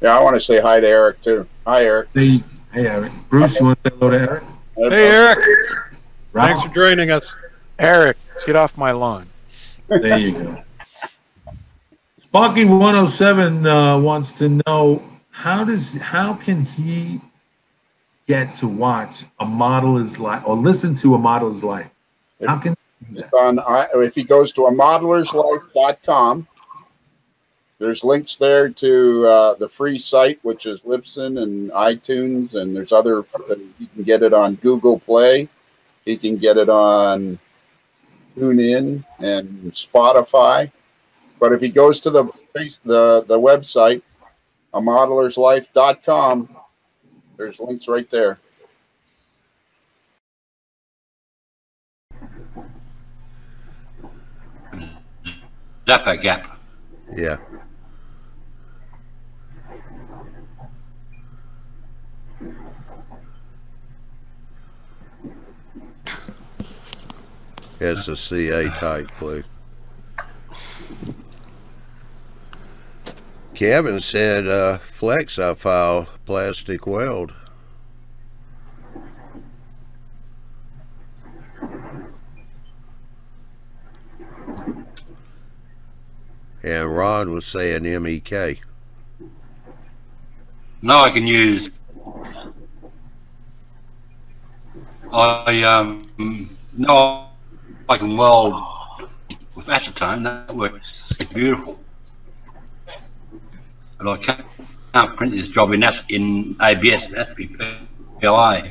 Yeah, I want to say hi to Eric too. Hi, Eric. Hey, Eric. Bruce, you want to say hello to Eric? Hey, Eric. Ralph? Thanks for joining us. Eric, get off my lawn. There you go. Sparky 107 wants to know how can he get to watch A Model Is Life or listen to A Model Is Life? How can he do that? If he goes to amodelerslife.com, there's links there to the free site, which is Libsyn and iTunes, and there's other. You can get it on Google Play. He can get it on TuneIn and Spotify. But if he goes to the website, amodelerslife.com, there's links right there. Zappa Gap. Yeah. It's a CA type glue. Kevin said Flex-File plastic weld. And Ron was saying MEK. No, I can use. No, I can weld with acetone. That works. It's beautiful. But I can't print this job in ABS. It has to be PLA.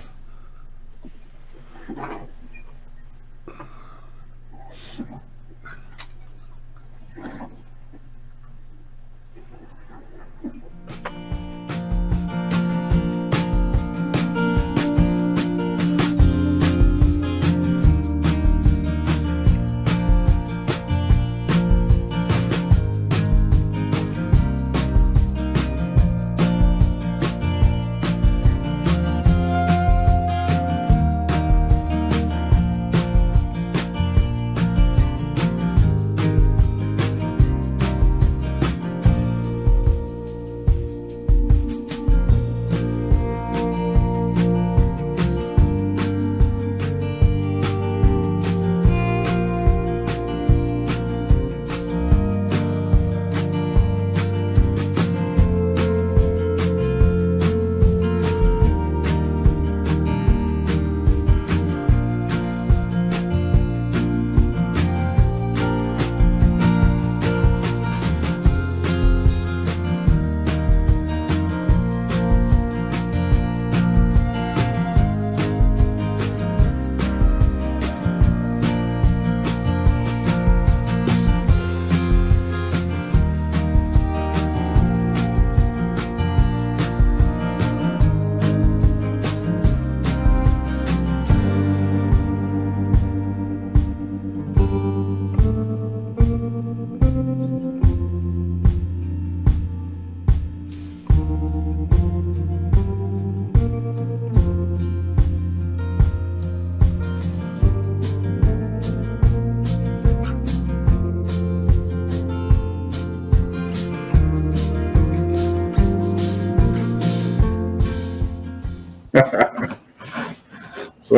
So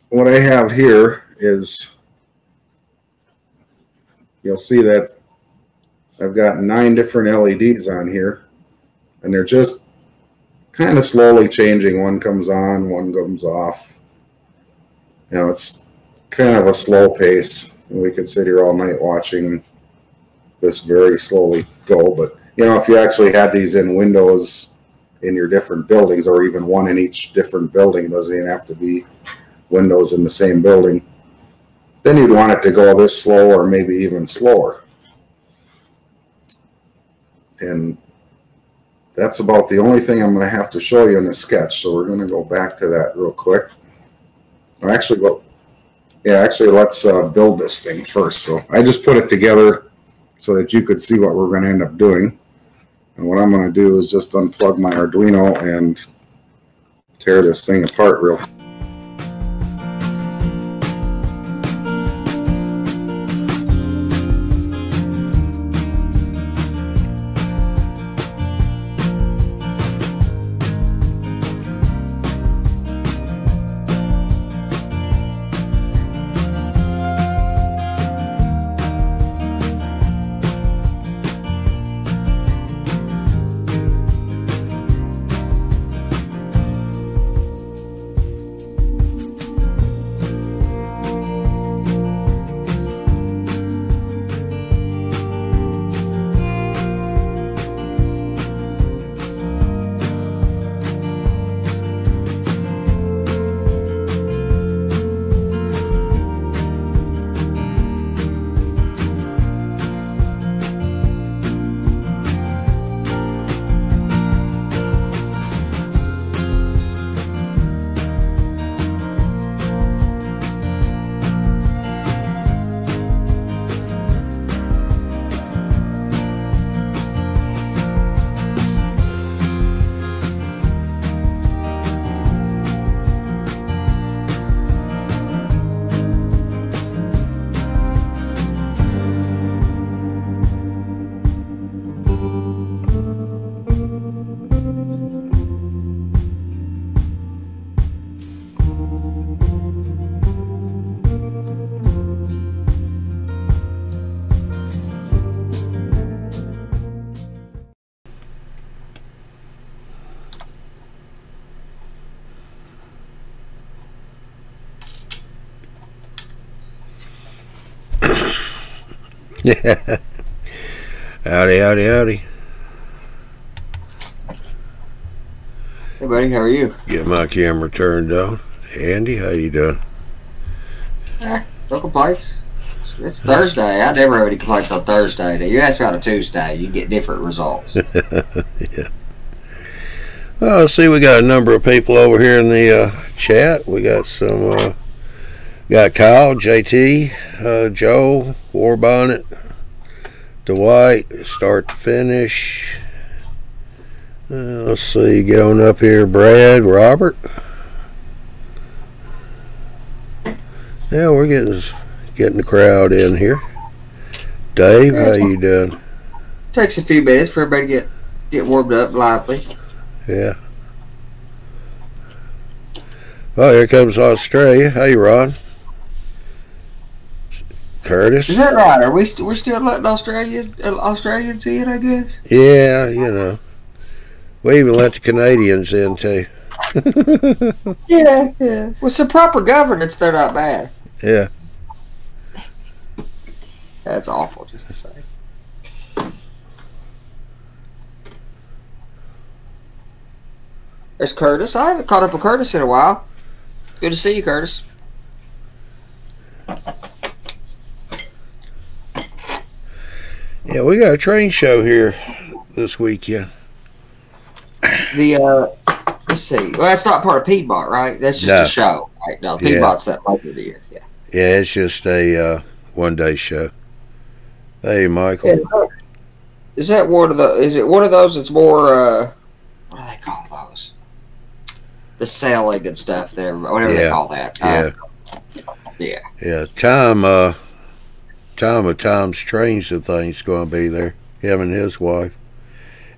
what I have here is, you'll see that I've got 9 different LEDs on here, and they're just kind of slowly changing. One comes on, one comes off. You know, it's kind of a slow pace. We could sit here all night watching this very slowly go, but you know, if you actually had these in windows in your different buildings, or even one in each different building, it doesn't even have to be windows in the same building, then you'd want it to go this slow or maybe even slower. And that's about the only thing I'm going to have to show you in the sketch. So we're going to go back to that real quick. Actually, let's build this thing first. So I just put it together so that you could see what we're going to end up doing. And what I'm going to do is just unplug my Arduino and tear this thing apart real quick. Howdy, howdy, howdy. Hey, buddy, how are you? Get my camera turned on. Andy, how you doing? No complaints. It's Thursday. I never have any complaints on Thursday. Now, you ask about a Tuesday, you get different results. Yeah. Well, see, we got a number of people over here in the chat. We got some, got Kyle, JT, Joe, Warbonnet, Dwight, start to finish. Let's see, get on up here, Brad, Robert. Yeah, we're getting the crowd in here. Dave, how you doing? Takes a few minutes for everybody to get warmed up, lively. Yeah. Oh, here comes Australia. Hey, Ron. Curtis. Is that right? Are we're still letting Australians in, I guess? Yeah, you know. We even let the Canadians in too. Yeah. With some proper governance, they're not bad. Yeah. That's awful, just to say. There's Curtis. I haven't caught up with Curtis in a while. Good to see you, Curtis. Yeah, we got a train show here this weekend. Let's see. Well, that's not part of Piedmont, right? That's just a show, right? No, Piedmont's that later of the year. Yeah. Yeah, it's just a one-day show. Hey, Michael. Yeah, is that one of the? Is it one of those that's more? What do they call those? The selling and stuff there, whatever they call that. Yeah. Tom of Tom's Trains and Things going to be there. Him and his wife.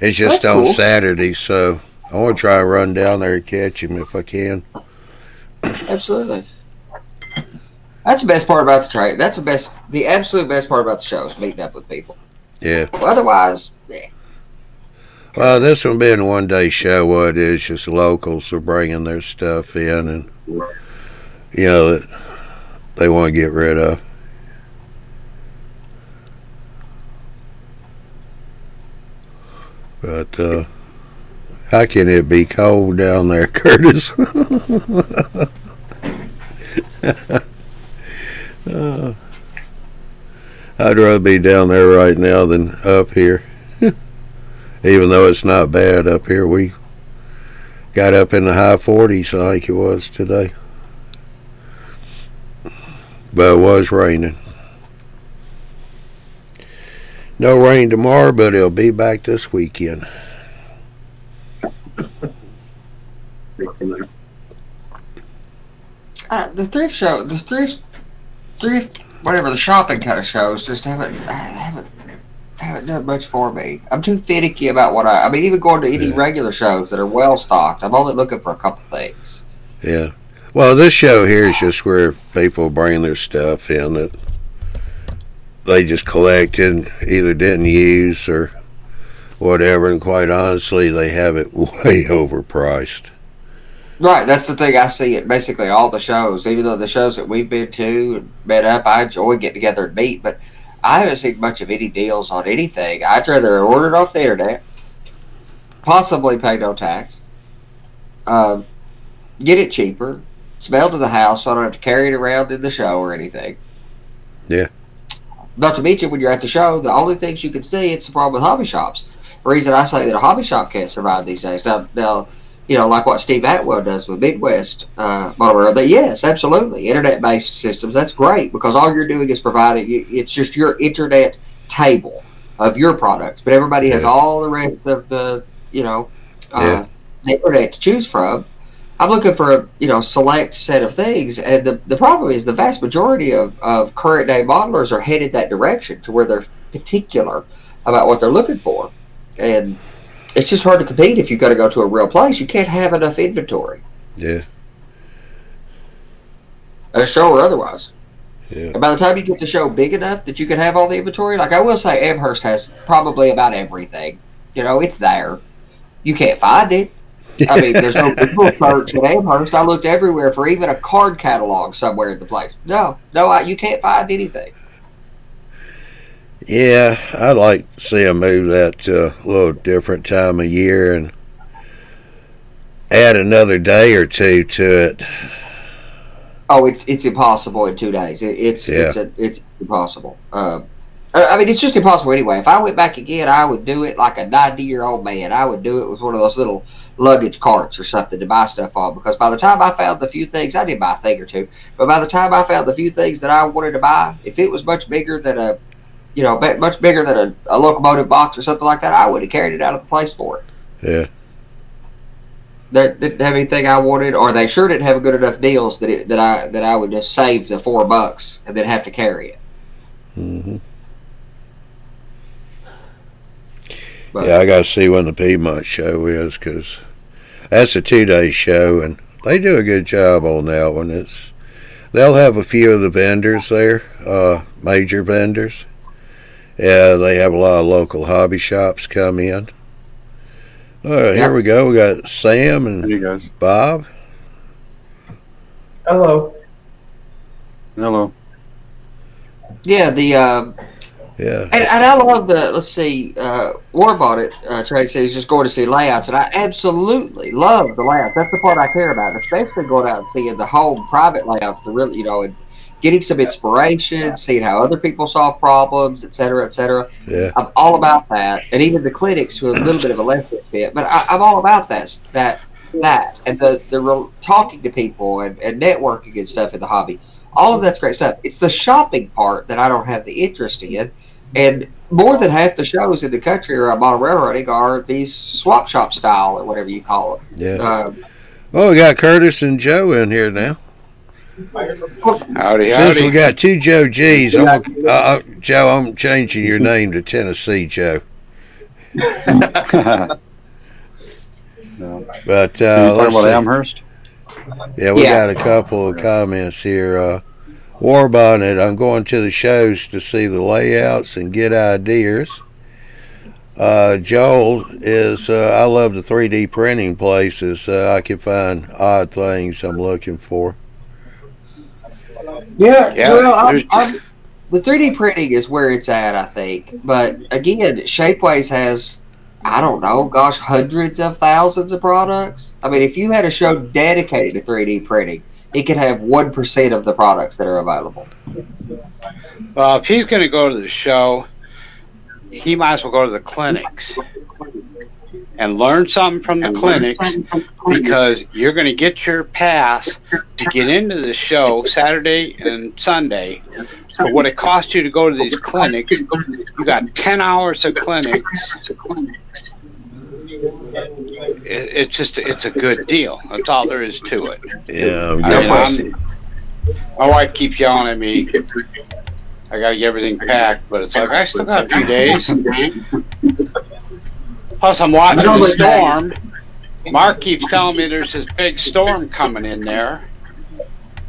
It's just on Saturday, so I want to try to run down there and catch him if I can. Absolutely. That's the best part about the train. That's the absolute best part about the show is meeting up with people. Yeah. Well, otherwise, yeah. Well, this one being a one-day show, what it is, just locals are bringing their stuff in and, you know, that they want to get rid of. But, how can it be cold down there, Curtis? I'd rather be down there right now than up here. Even though it's not bad up here. We got up in the high 40s, I think it was today. But it was raining. No rain tomorrow, but it'll be back this weekend. The thrift show, whatever the shopping kind of shows, just haven't done much for me. I'm too finicky about what I mean, even going to any regular shows that are well stocked, I'm only looking for a couple things. Yeah. Well, this show here is just where people bring their stuff in that they just collected, either didn't use or whatever, and quite honestly, they have it way overpriced. Right, that's the thing I see at basically all the shows. Even though the shows that we've been to and met up, I enjoy getting together and meet, but I haven't seen much of any deals on anything. I'd rather order it off the internet, possibly pay no tax, get it cheaper, it's mailed to the house so I don't have to carry it around in the show or anything. Yeah. Not to mention, when you're at the show, the only things you can see, it's the problem with hobby shops. The reason I say that a hobby shop can't survive these days. Now, you know, like what Steve Atwell does with Midwest Monorail, that yes, absolutely, internet-based systems, that's great, because all you're doing is providing, it's just your internet table of your products, but everybody has all the rest of the, you know, the internet to choose from. I'm looking for a, select set of things, and the problem is the vast majority of current day modelers are headed that direction, to where they're particular about what they're looking for, and it's just hard to compete if you've got to go to a real place. You can't have enough inventory. Yeah. At a show or otherwise. Yeah. And by the time you get the show big enough that you can have all the inventory, like I will say Amherst has probably about everything. It's there. You can't find it. I mean, there's no search at Amherst. I looked everywhere for even a card catalog somewhere in the place. No, you can't find anything. Yeah, I'd like to see them move that to a little different time of year and add another day or two to it. Oh, it's impossible in 2 days. It's impossible. I mean, it's just impossible anyway. If I went back again, I would do it like a 90-year-old man. I would do it with one of those little luggage carts or something to buy stuff on. Because by the time I found the few things, I did buy a thing or two, but by the time I found the few things that I wanted to buy, if it was much bigger than a locomotive box or something like that, I would have carried it out of the place for it. Yeah. They didn't have anything I wanted, or they sure didn't have good enough deals that I would just save the $4 and then have to carry it. Mm-hmm. But, yeah, I got to see when the Piedmont show is, because that's a 2-day show, and they do a good job on that one. They'll have a few of the vendors there, major vendors. Yeah, they have a lot of local hobby shops come in. All right, here we go. We got Sam and Bob. Hello. Hello. Yeah, and I love the, let's see, War Bought It, Trade says just going to see layouts, and I absolutely love the layouts. That's the part I care about, especially going out and seeing the home private layouts to really, and getting some inspiration, seeing how other people solve problems, et cetera, et cetera. Yeah. I'm all about that, and even the clinics to a little bit of a lesser extent, but I'm all about that, and the talking to people and networking and stuff in the hobby. All of that's great stuff. It's the shopping part that I don't have the interest in. And more than half the shows in the country around model railroading are these swap shop style or whatever you call it. Yeah. We got Curtis and Joe in here now. Howdy. Since we got two Joe G's, Joe, I'm changing your name to Tennessee Joe. No. But talking about Amherst? Yeah, we got a couple of comments here. War Bonnet, I'm going to the shows to see the layouts and get ideas. Joel is, I love the 3D printing places. I can find odd things I'm looking for. Yeah, Joel, the 3D printing is where it's at, I think. But again, Shapeways has, I don't know, gosh, hundreds of thousands of products. I mean, if you had a show dedicated to 3D printing, it could have 1% of the products that are available. Well, if he's going to go to the show, he might as well go to the clinics and learn something from the clinics, because you're going to get your pass to get into the show Saturday and Sunday. So what it costs you to go to these clinics, you got 10 hours of clinics. It's a good deal. That's all there is to it. Yeah, my wife keeps yelling at me. I gotta get everything packed, but it's like I still got a few days. Plus, I'm watching the storm. Mark keeps telling me there's this big storm coming in there,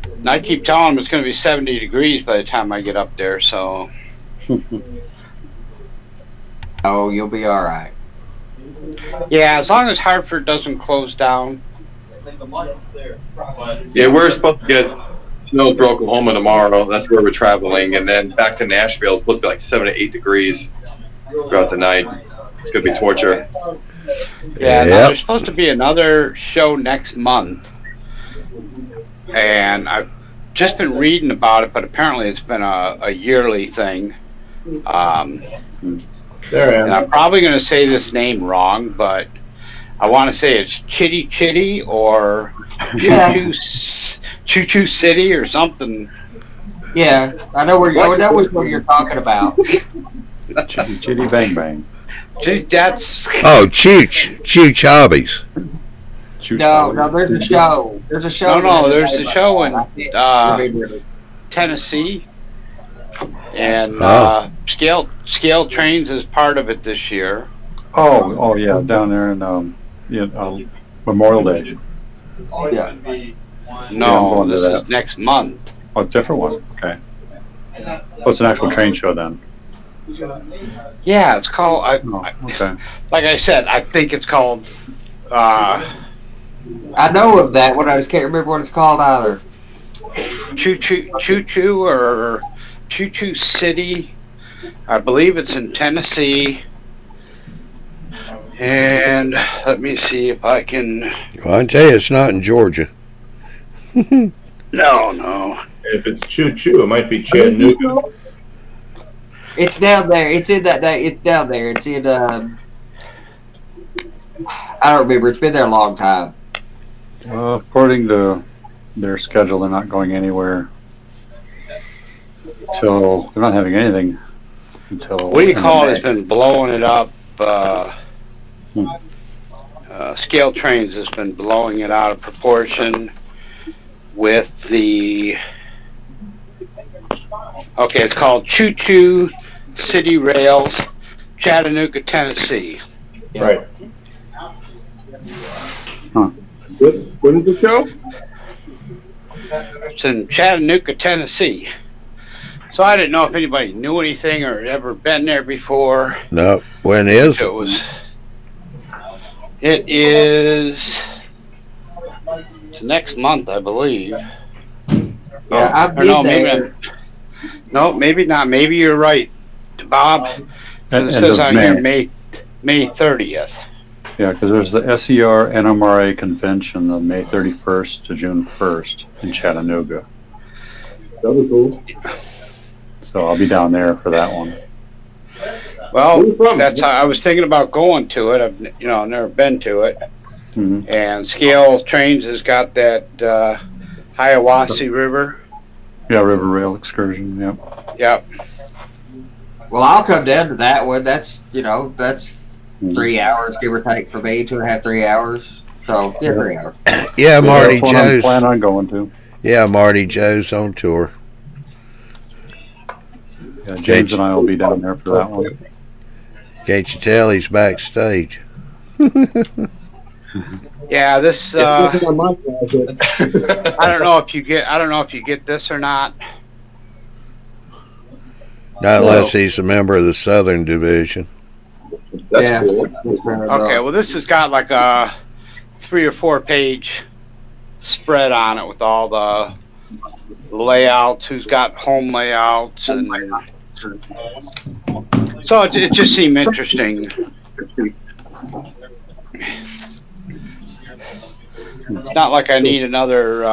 and I keep telling him it's going to be 70 degrees by the time I get up there. So, oh, you'll be all right. Yeah, as long as Hartford doesn't close down. Yeah, we're supposed to get snow through Oklahoma tomorrow. That's where we're traveling, and then back to Nashville. It's supposed to be like 7 to 8 degrees throughout the night. It's gonna be torture. Yeah, now there's supposed to be another show next month, and I've just been reading about it, but apparently it's been a yearly thing. And I'm probably going to say this name wrong, but I want to say it's Chitty Chitty or Choo Choo City or something. Yeah, I know where you're talking about. Chitty Chitty Bang Bang. That's Chooch Hobbies. No, there's a show. There's a show. No, there's a show in Tennessee. And Scale Trains is part of it this year. Oh yeah, down there in Memorial Day. Yeah. No, this is next month. Oh, different one. Okay. Oh, it's an actual train show then. Yeah, it's called. Okay. Like I said, I think it's called. I know of that one. I just can't remember what it's called either. Choo Choo or Choo Choo City. I believe it's in Tennessee. And let me see if I can. Well, I can tell you it's not in Georgia. No. If it's Choo Choo, it might be Chattanooga. It's down there. It's in that day. It's down there. It's in. I don't remember. It's been there a long time. Well, according to their schedule, they're not going anywhere until they're not having anything until. What do you call it? Has been blowing it up. Scale Trains has been blowing it out of proportion with the. Okay, it's called Choo Choo City Rails, Chattanooga, Tennessee. Right. Huh. When is the show? It's in Chattanooga, Tennessee. So I didn't know if anybody knew anything or had ever been there before. No. When is it? It is. It's next month, I believe. Yeah, I've been there. No, maybe not. Maybe you're right, Bob. It says on here May 30th. Yeah, because there's the SER NMRA convention on May 31st to June 1st in Chattanooga. That was cool. So I'll be down there for that one. Well, that's how I was thinking about going to it. I've never been to it. Mm-hmm. And Scale Trains has got that Hiawassee River. Yeah, River Rail excursion. Yep. Yep. Well, I'll come down to that one. That's 3 hours, give or take, for me. 2.5, 3 hours. So, yeah, 3 hours. Yeah, Marty Joe's. Plan on going to. Yeah, Marty Joe's on tour. Yeah, James and I will be down there for that one. Can't you tell he's backstage? Yeah, this. I don't know if you get this or not. Not unless he's a member of the Southern Division. That's cool. Okay, well, this has got like a 3 or 4 page spread on it with all the layouts, who's got home layouts, and so it just seemed interesting. It's not like I need another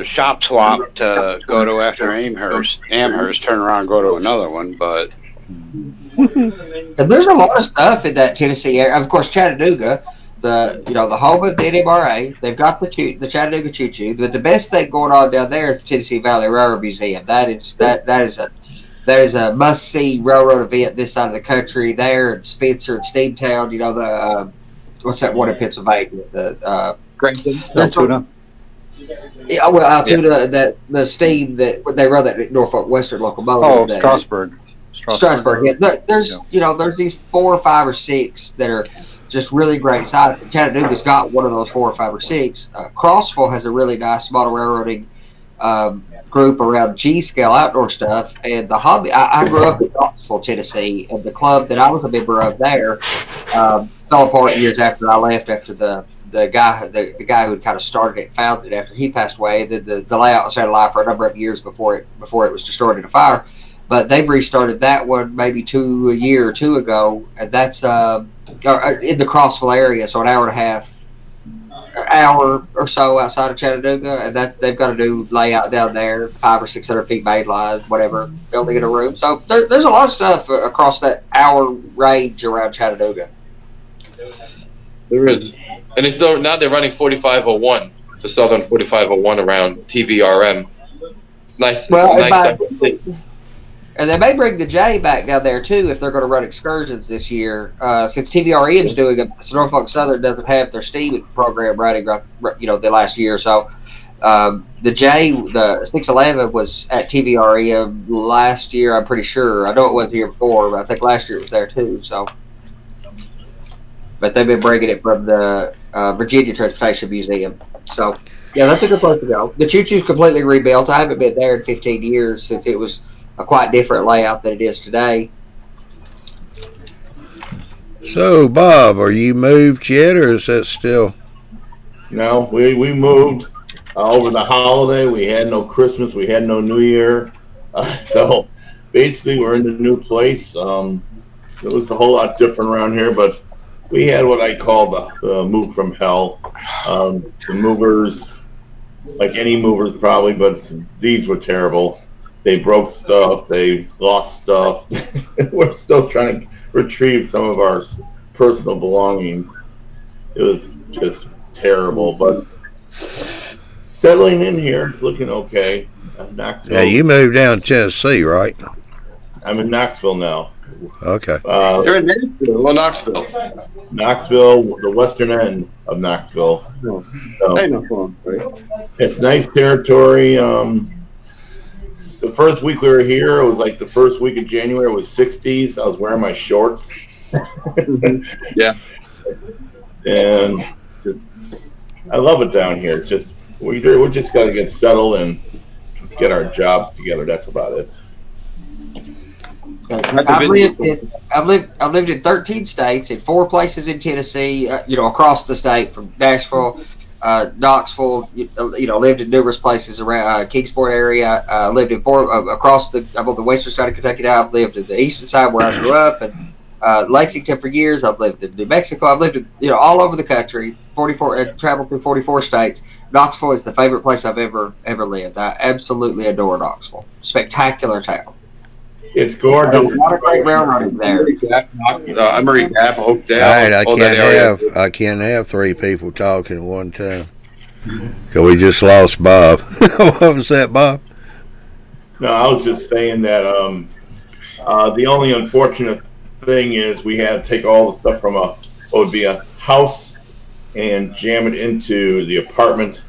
shop swap to go to after Amherst, turn around and go to another one, but. And there's a lot of stuff in that Tennessee area. Of course, Chattanooga, the home of the NMRA, they've got the Chattanooga Choo Choo. But the best thing going on down there is the Tennessee Valley Railroad Museum. That is a must see railroad event this side of the country. There in Spencer and Steamtown, the what's that one in Pennsylvania? The Altoona. Yeah, well, Altoona, the steam that they run that Norfolk Western locomotive. Oh, Strasburg. Yeah, there's there's these 4 or 5 or 6 that are just really great sites. Chattanooga's got one of those 4 or 5 or 6. Crossville has a really nice model railroading group around G-scale outdoor stuff. And the hobby, I grew up in Knoxville, Tennessee, and the club that I was a member of there fell apart years after I left. After the guy who had kind of started it and founded it, after he passed away, the layout was out of life for a number of years before it was destroyed in a fire. But they've restarted that one maybe a year or 2 ago, and that's in the Crossville area, so an hour or so outside of Chattanooga, and that they've got a new layout down there, 500 or 600 feet main line, whatever, building in a room. So there's a lot of stuff across that hour range around Chattanooga. There is, and it's now they're running 4501, the Southern 4501 around TVRM. Nice, nice. And they may bring the J back down there too if they're going to run excursions this year. Since TVRM is doing it, Norfolk Southern doesn't have their steam program running, the last year or so. The 611 was at TVRM last year. I'm pretty sure. I know it was the year before, but I think last year it was there too. So, but they've been bringing it from the Virginia Transportation Museum. So, yeah, that's a good place to go. The Choo Choo's completely rebuilt. I haven't been there in 15 years since it was a quite different layout than it is today. So, Bob, are you moved yet, or is that still? No, we moved over the holiday. We had no Christmas. We had no New Year. So basically, we're in the new place. It was a whole lot different around here, but we had what I call the move from hell. The movers, like any movers probably, but these were terrible. They broke stuff. They lost stuff. We're still trying to retrieve some of our personal belongings. It was just terrible, but settling in here, it's looking okay. Knoxville. Yeah, you moved down to Tennessee, right? I'm in Knoxville now. Okay. You're in Knoxville, Knoxville. Knoxville, the western end of Knoxville. So, it's nice territory. The first week we were here, it was like the first week of January. It was 60s. I was wearing my shorts. Yeah. And I love it down here. It's just we just got to get settled and get our jobs together. That's about it. I've lived in 13 states, in 4 places in Tennessee. Across the state from Nashville, Knoxville. Lived in numerous places around Kingsport area. Lived in 4 across I'm on the western side of Kentucky now. I've lived in the eastern side where I grew up, and Lexington for years. I've lived in New Mexico. I've lived in all over the country. 44 traveled through 44 states. Knoxville is the favorite place I've ever lived. I absolutely adore Knoxville. Spectacular town. It's gorgeous. A lot of great railroading there. Emery Gap, Oakdale. All right, I can't have 3 people talking at one time. Cause we just lost Bob. What was that, Bob? No, I was just saying that the only unfortunate thing is we had to take all the stuff from what would be a house and jam it into the apartment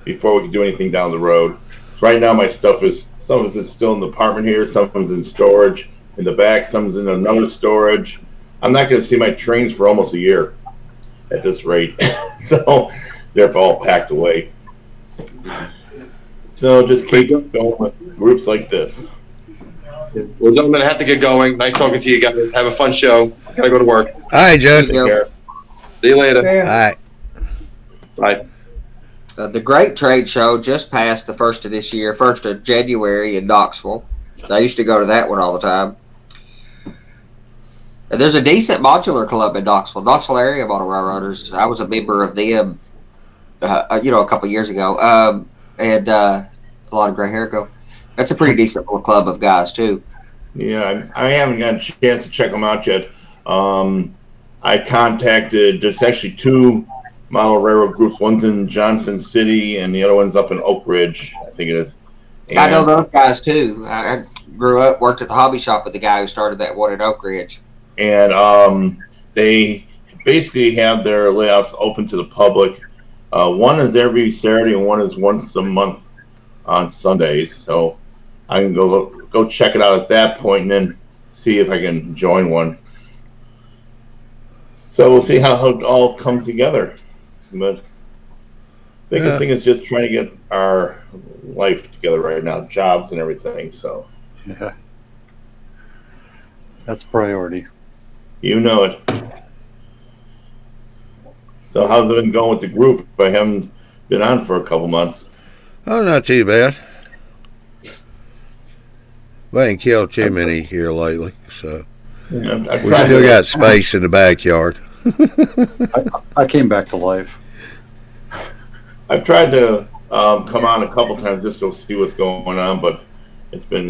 before we could do anything down the road. Right now, my stuff is. Some of it's still in the apartment here. Some of it's in storage in the back. Some is in another storage. I'm not going to see my trains for almost a year at this rate. So they're all packed away. So just keep going with groups like this. Well, gentlemen, I have to get going. Nice talking to you guys. Have a fun show. Gotta go to work. All right, Joe. Take care. See you later. All right. Bye. The Great Trade Show just passed the 1st of this year, 1st of January in Knoxville. I used to go to that one all the time. And there's a decent modular club in Knoxville Area Model Railroaders. I was a member of them, a couple years ago, and a lot of gray hair ago. That's a pretty decent little club of guys, too. Yeah, I haven't got a chance to check them out yet. I contacted, there's actually 2 model railroad groups. One's in Johnson City, and the other one's up in Oak Ridge, I think it is. And I know those guys, too. I grew up, worked at the hobby shop with the guy who started that one in Oak Ridge. And they basically have their layouts open to the public. One is every Saturday, and one is once a month on Sundays. So I can go check it out at that point, and then see if I can join one. So we'll see how it all comes together. But biggest thing is just trying to get our life together right now, jobs and everything. So yeah, that's priority. You know it. So how's it been going with the group? I haven't been on for a couple months. Oh, not too bad. We ain't killed too many here lately, so yeah, we still got space in the backyard. I came back to life. I've tried to come on a couple times just to see what's going on, but it's been,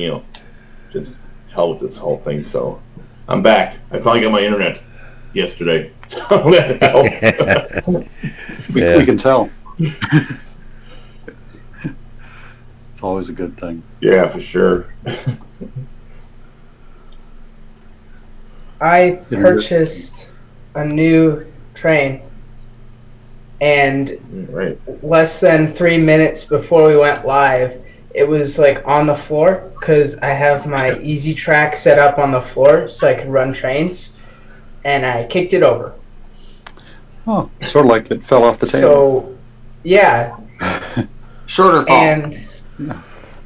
just hell with this whole thing. So I'm back. I finally got my internet yesterday. So that helped. We can tell. It's always a good thing. Yeah, for sure. I purchased a new train, and less than 3 minutes before we went live, it was like on the floor because I have my Easy Track set up on the floor so I could run trains, and I kicked it over. Oh, sort of like it fell off the table. So, yeah. Shorter fall. And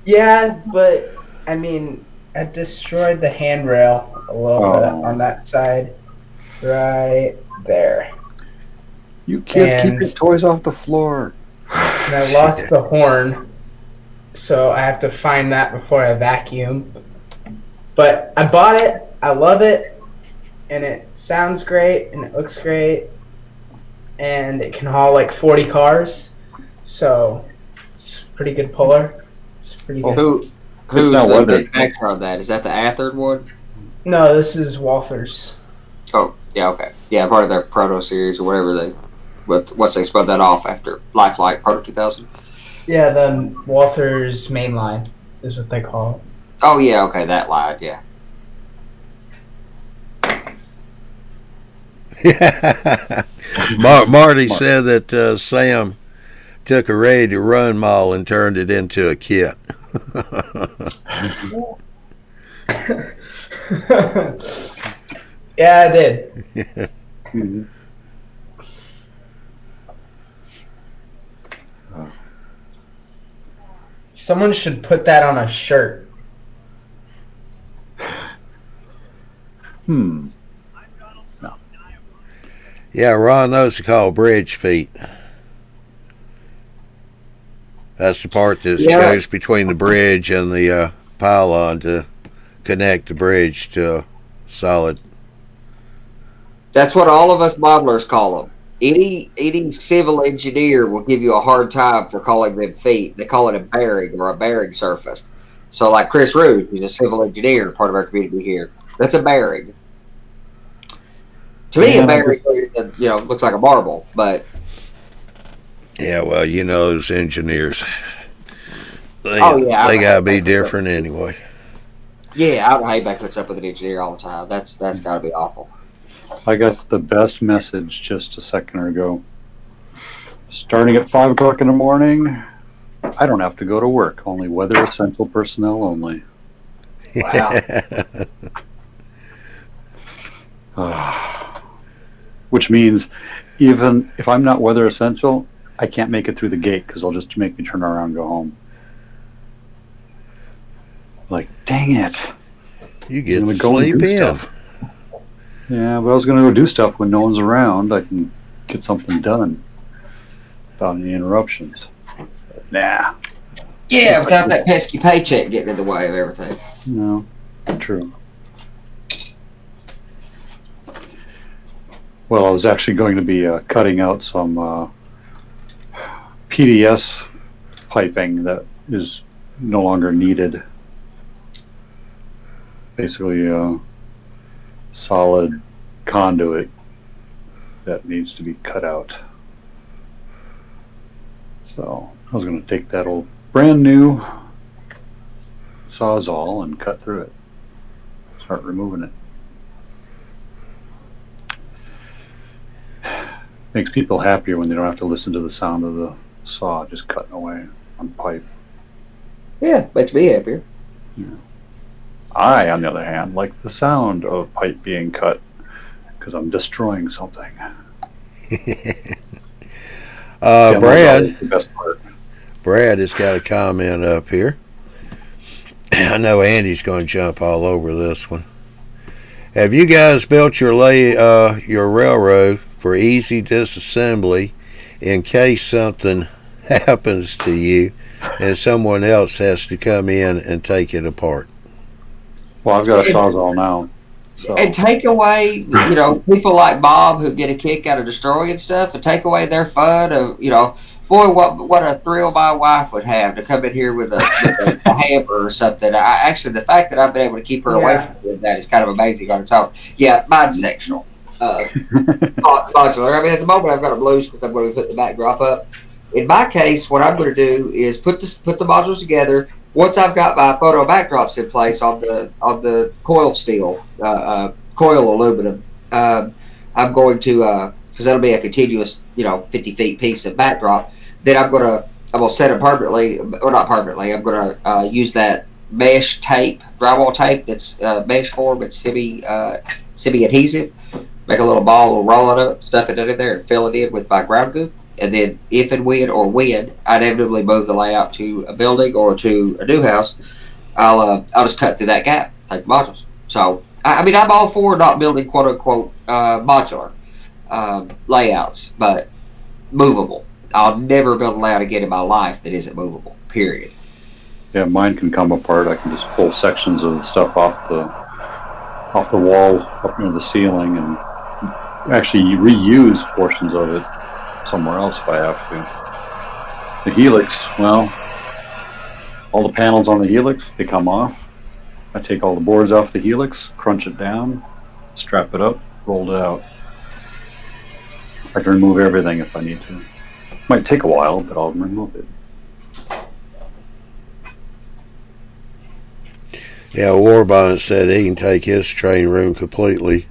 yeah, but I mean, I destroyed the handrail a little bit on that side, right there. You kids keep your toys off the floor. And I lost the horn. so I have to find that before I vacuum. But I bought it. I love it, and it sounds great, and it looks great, and it can haul like 40 cars. So it's a pretty good puller. It's pretty good. Who's the manufacturer of that? Is that the Athard one? No, this is Walthers. Oh, yeah, okay. Yeah, part of their Proto series or whatever they, once they spun that off after Lifelike Proto 2000. Yeah, the Walthers mainline is what they call it. Oh, yeah, okay, that line, yeah. Marty said that Sam took a ready-to-run model and turned it into a kit. Yeah, I did. Mhm. Someone should put that on a shirt. No. Yeah, Ron knows to call bridge feet. That's the part that goes between the bridge and the pylon to connect the bridge to a solid. That's what all of us modelers call them. Any civil engineer will give you a hard time for calling them feet. They call it a bearing or a bearing surface. So like Chris Rood, who's a civil engineer, part of our community here, that's a bearing. To me, a bearing, looks like a marble, but... Yeah, well, you know those engineers. They got to be different anyway. Yeah, I hate back puts up with an engineer all the time. That's got to be awful. I got the best message just a second ago. Starting at 5 o'clock in the morning, I don't have to go to work. Only weather essential personnel only. Wow. Which means even if I'm not weather essential, I can't make it through the gate because they'll just make me turn around and go home. Like, dang it. You get to sleep in. Yeah, but I was going to go do stuff when no one's around. I can get something done without any interruptions. But nah. Yeah, without that pesky paycheck getting in the way of everything. No, true. Well, I was actually going to be cutting out some PDS piping that is no longer needed. Basically, solid conduit that needs to be cut out. So I was going to take that old brand new Sawzall and cut through it. Start removing it. Makes people happier when they don't have to listen to the sound of the saw just cutting away on pipe. Yeah, makes me happier. Yeah. I, on the other hand, like the sound of pipe being cut because I'm destroying something. Brad. The best part. Brad has got a comment up here. I know Andy's going to jump all over this one. Have you guys built your railroad for easy disassembly in case something happens to you and someone else has to come in and take it apart? Well, I've got a Sawzall now. So. And take away, people like Bob who get a kick out of destroying stuff, and take away their fun of, boy, what a thrill my wife would have to come in here with a hammer or something. Actually, the fact that I've been able to keep her away from that is kind of amazing on its own. Yeah, mine's sectional. Modular. I mean, at the moment, I've got a blues because I'm going to put the backdrop up. In my case, what I'm going to do is put the modules together. Once I've got my photo backdrops in place on the coil steel, coil aluminum, I'm going to because that'll be a continuous 50 feet piece of backdrop. Then I'm gonna set it permanently, or not permanently. I'm gonna use that mesh tape, drywall tape that's mesh form. It's semi adhesive. Make a little ball, a little roll of it, stuff it in there, and fill it in with my ground goo. And then, if and when I inevitably move the layout to a building or to a new house, I'll just cut through that gap, take the modules. So, I mean, I'm all for not building quote unquote modular layouts, but movable. I'll never build a layout again in my life that isn't movable. Period. Yeah, mine can come apart. I can just pull sections of the stuff off the wall up near the ceiling and actually reuse portions of it somewhere else if I have to. The Helix, well, all the panels on the Helix, they come off. I take all the boards off the Helix, crunch it down, strap it up, roll it out. I can remove everything if I need to. Might take a while, but I'll remove it. Yeah, Warbonnet said he can take his train room completely.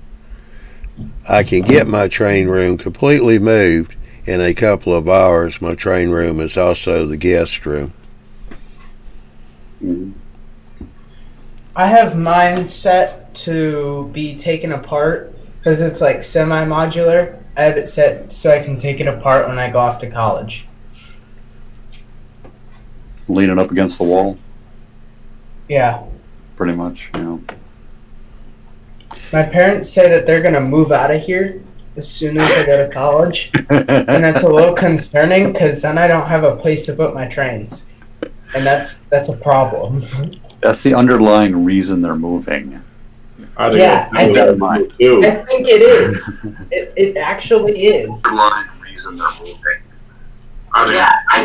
I can get my train room completely moved in a couple of hours. My train room is also the guest room. Mm-hmm. I have mine set to be taken apart because it's like semi-modular. I have it set so I can take it apart when I go off to college. Lean it up against the wall, Yeah. pretty much, you know. My parents say that they're going to move out of here as soon as I go to college. And that's a little concerning because then I don't have a place to put my trains. And that's a problem. That's the underlying reason they're moving. Yeah, I think it is. It actually is. Underlying reason they're moving. Yeah, I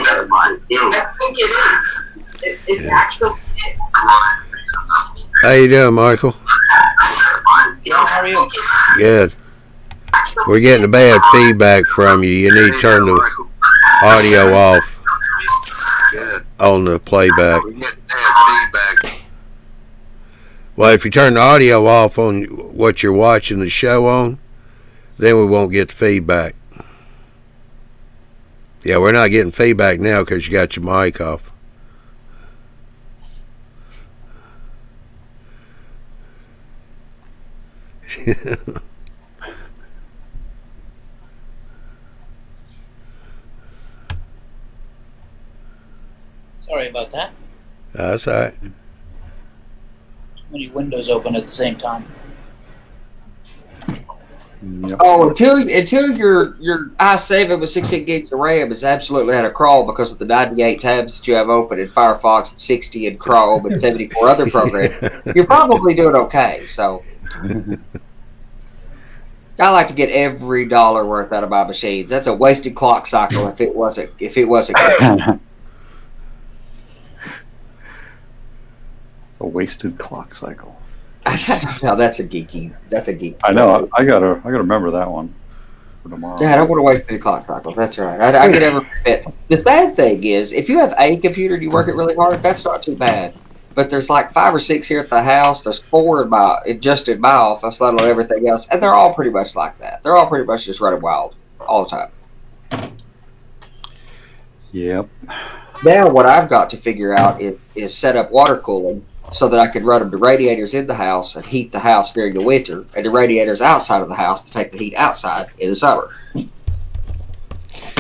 think it is. It actually is. How you doing, Michael? How are you? Good. We're getting a bad feedback from you. You need to turn the audio off on the playback. Well, if you turn the audio off on what you're watching the show on, then we won't get the feedback. Yeah, we're not getting feedback now because you got your mic off. Sorry about that. That's all right. Many windows open at the same time. Yep. Oh, until your i7 with 16 gigs of RAM is absolutely had a crawl because of the 98 tabs that you have open in Firefox and 60 in Chrome and 74 other programs, you're probably doing okay. So I like to get every dollar worth out of my machines. That's a wasted clock cycle if it wasn't. A wasted clock cycle. No, that's a geeky. I know. I gotta remember that one for tomorrow. Yeah, I don't want to waste any clock cycles. That's right. I get every bit. The sad thing is, if you have a computer and you work it really hard, that's not too bad. But there's like 5 or 6 here at the house. There's 4 just in my office, let alone everything else, and they're all pretty much like that. They're all pretty much just running wild all the time. Yep. Now, what I've got to figure out is set up water cooling so that I could run them to radiators in the house and heat the house during the winter, and the radiators outside of the house to take the heat outside in the summer.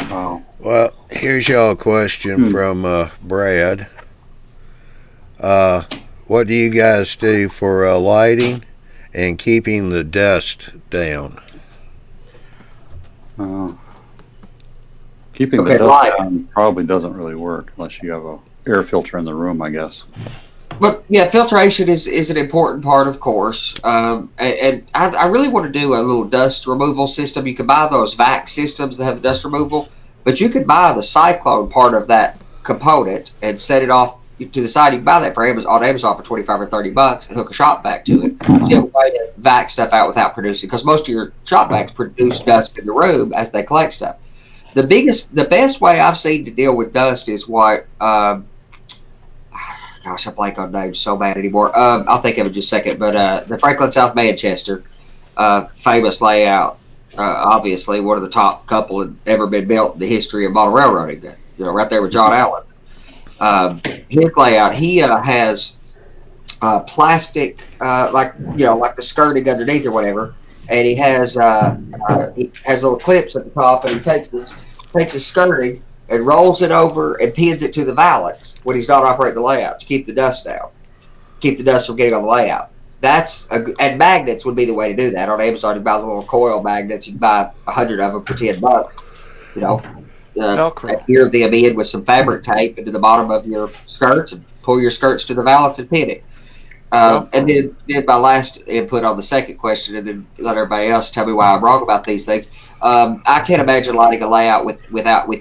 Oh. Well, here's y'all a question from Brad. What do you guys do for lighting and keeping the dust down? Keeping the dust down probably doesn't really work unless you have a air filter in the room, I guess. But yeah, filtration is an important part, of course. And I really want to do a little dust removal system. You can buy those vac systems that have the dust removal, but you could buy the cyclone part of that component and set it off to the side. You can buy that on Amazon for $25 or $30 and hook a shop vac to it. So you have a way to vac stuff out without producing, because most of your shop vacs produce dust in the room as they collect stuff. The best way I've seen to deal with dust is what. Gosh, I blank on names so bad anymore. I'll think of it in just a second. But the Franklin South Manchester, famous layout, obviously one of the top couple that ever been built in the history of model railroading. Right there with John Allen. His layout, he has plastic, like the skirting underneath or whatever, and he has little clips at the top, and he takes his skirting and rolls it over and pins it to the valance when he's not operating the layout to keep the dust down, keep the dust from getting on the layout. And magnets would be the way to do that. On Amazon, you buy the little coil magnets. You can buy 100 of them for $10. Adhere them in with some fabric tape into the bottom of your skirts and pull your skirts to the valance and pin it. And then my last input on the second question, and then let everybody else tell me why I'm wrong about these things. I can't imagine lighting a layout with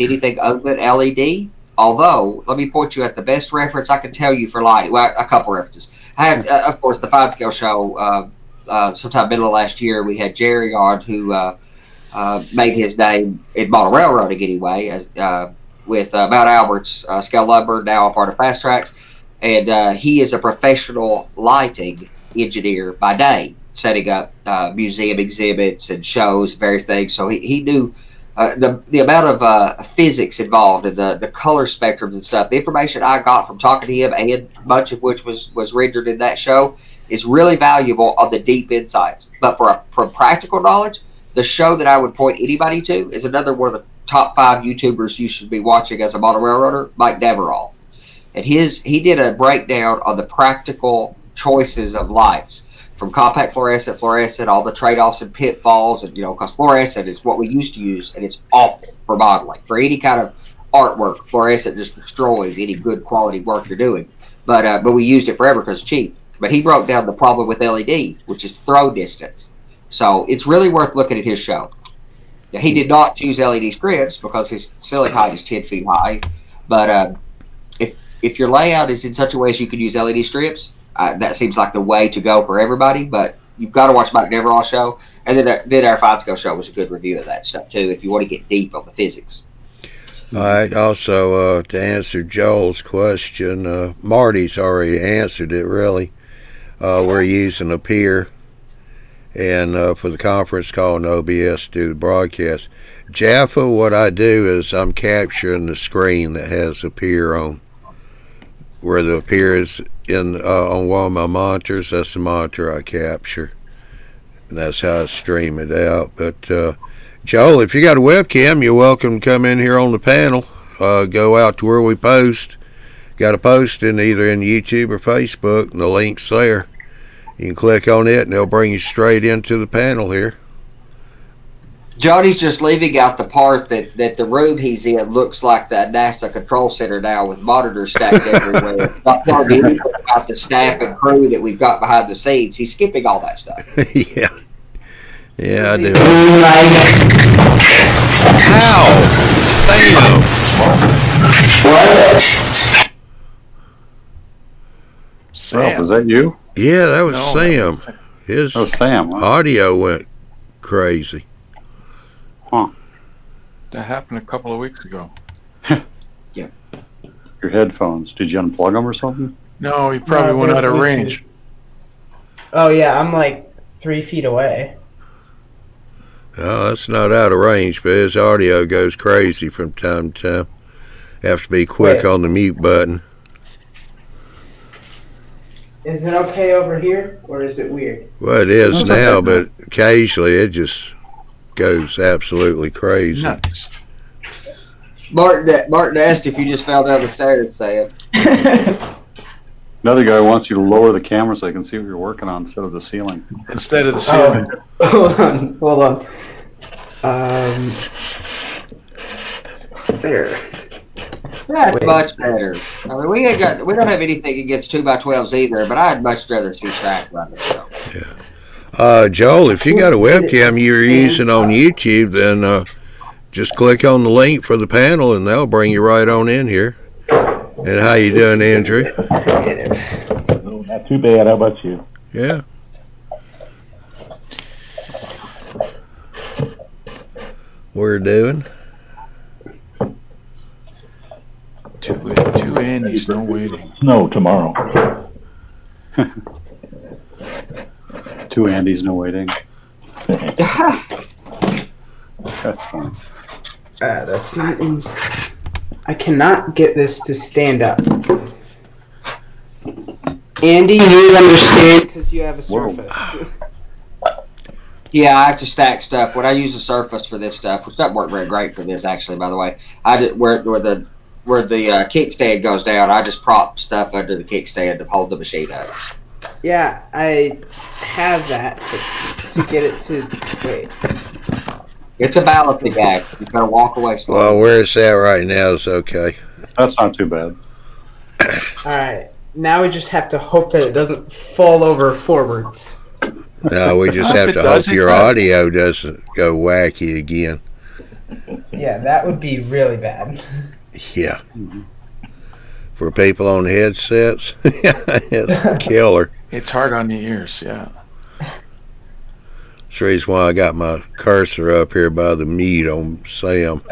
anything other than LED. Although, let me point you at the best reference I can tell you for lighting. Well, a couple references. I have, of course, the Fine Scale show. Sometime middle of last year, we had Jerry on, who made his name in model railroading anyway, as with Mount Albert's Scale Lumber, now a part of Fast Tracks. And he is a professional lighting engineer by day, setting up museum exhibits and shows, various things. So he knew the amount of physics involved in the color spectrums and stuff. The information I got from talking to him, and much of which was rendered in that show, is really valuable on the deep insights. But for practical knowledge, the show that I would point anybody to is another one of the top 5 YouTubers you should be watching as a model railroader, Mike Deverall. And he did a breakdown on the practical choices of lights, from compact fluorescent, all the trade-offs and pitfalls, and because fluorescent is what we used to use, and it's awful for modeling. For any kind of artwork, fluorescent just destroys any good quality work you're doing. But we used it forever because it's cheap. But he broke down the problem with LED, which is throw distance. So it's really worth looking at his show. Now, he did not choose LED strips because his ceiling height is 10 feet high. But if your layout is in such a way as you could use LED strips, that seems like the way to go for everybody. But you've got to watch Mike Deverall's show. And then our Fine Scale show was a good review of that stuff, too, if you want to get deep on the physics. All right. Also, to answer Joel's question, Marty's already answered it, really. We're using a pier, and for the conference call and OBS to do the broadcast. Jaffa, what I do is I'm capturing the screen that has a pier on, where the pier is on one of my monitors. That's the monitor I capture, and that's how I stream it out. But Joel, if you got a webcam, you're welcome to come in here on the panel. Go out to where we post. Got a post in either in YouTube or Facebook, and the link's there. You can click on it, and they'll bring you straight into the panel here. Johnny's just leaving out the part that the room he's in looks like the NASA Control Center now, with monitors stacked everywhere. Not talking anything about the staff and crew that we've got behind the scenes. He's skipping all that stuff. Yeah. Yeah, I do. Ow! Sam! What? Sam. Was that you? Yeah, that was Sam. His Sam, huh? audio went crazy. Huh. That happened a couple of weeks ago. Yeah. Your headphones. Did you unplug them or something? No, he probably went out of range. Oh, yeah, I'm like 3 feet away. Oh, that's not out of range, but his audio goes crazy from time to time. Have to be quick on the mute button. Is it okay over here, or is it weird? Well, it is now, but occasionally it just goes absolutely crazy. Nuts. Martin asked if you just fell down the stairs, Sam. Another guy wants you to lower the camera so they can see what you're working on instead of the ceiling. Instead of the ceiling. Hold on. There. That's much better. I mean, we don't have anything against 2x12s either, but I'd much rather see track running. So. Yeah. Joel, if you got a webcam you're using on YouTube, then just click on the link for the panel, and they'll bring you right on in here. And how you doing, Andrew? Oh, not too bad. How about you? Yeah. We're doing. Two Andes, no waiting. No, tomorrow. 2 Andes, no waiting. That's fine. That's not in. I cannot get this to stand up. Andy, you understand because you have a Surface. Yeah, I have to stack stuff. When I use a Surface for this stuff, which doesn't work very great for this, actually, by the way, I did where the kickstand goes down, I just prop stuff under the kickstand to hold the machine up. Yeah, I have that to get it to wait. It's a balancing act. You gotta walk away slowly. Well, where it's at right now is okay. That's not too bad. All right, now we just have to hope that it doesn't fall over forwards. No, we just have to hope your audio doesn't go wacky again. Yeah, that would be really bad. Yeah. For people on headsets, it's killer. It's hard on the ears, yeah. That's the reason why I got my cursor up here by the mute on Sam.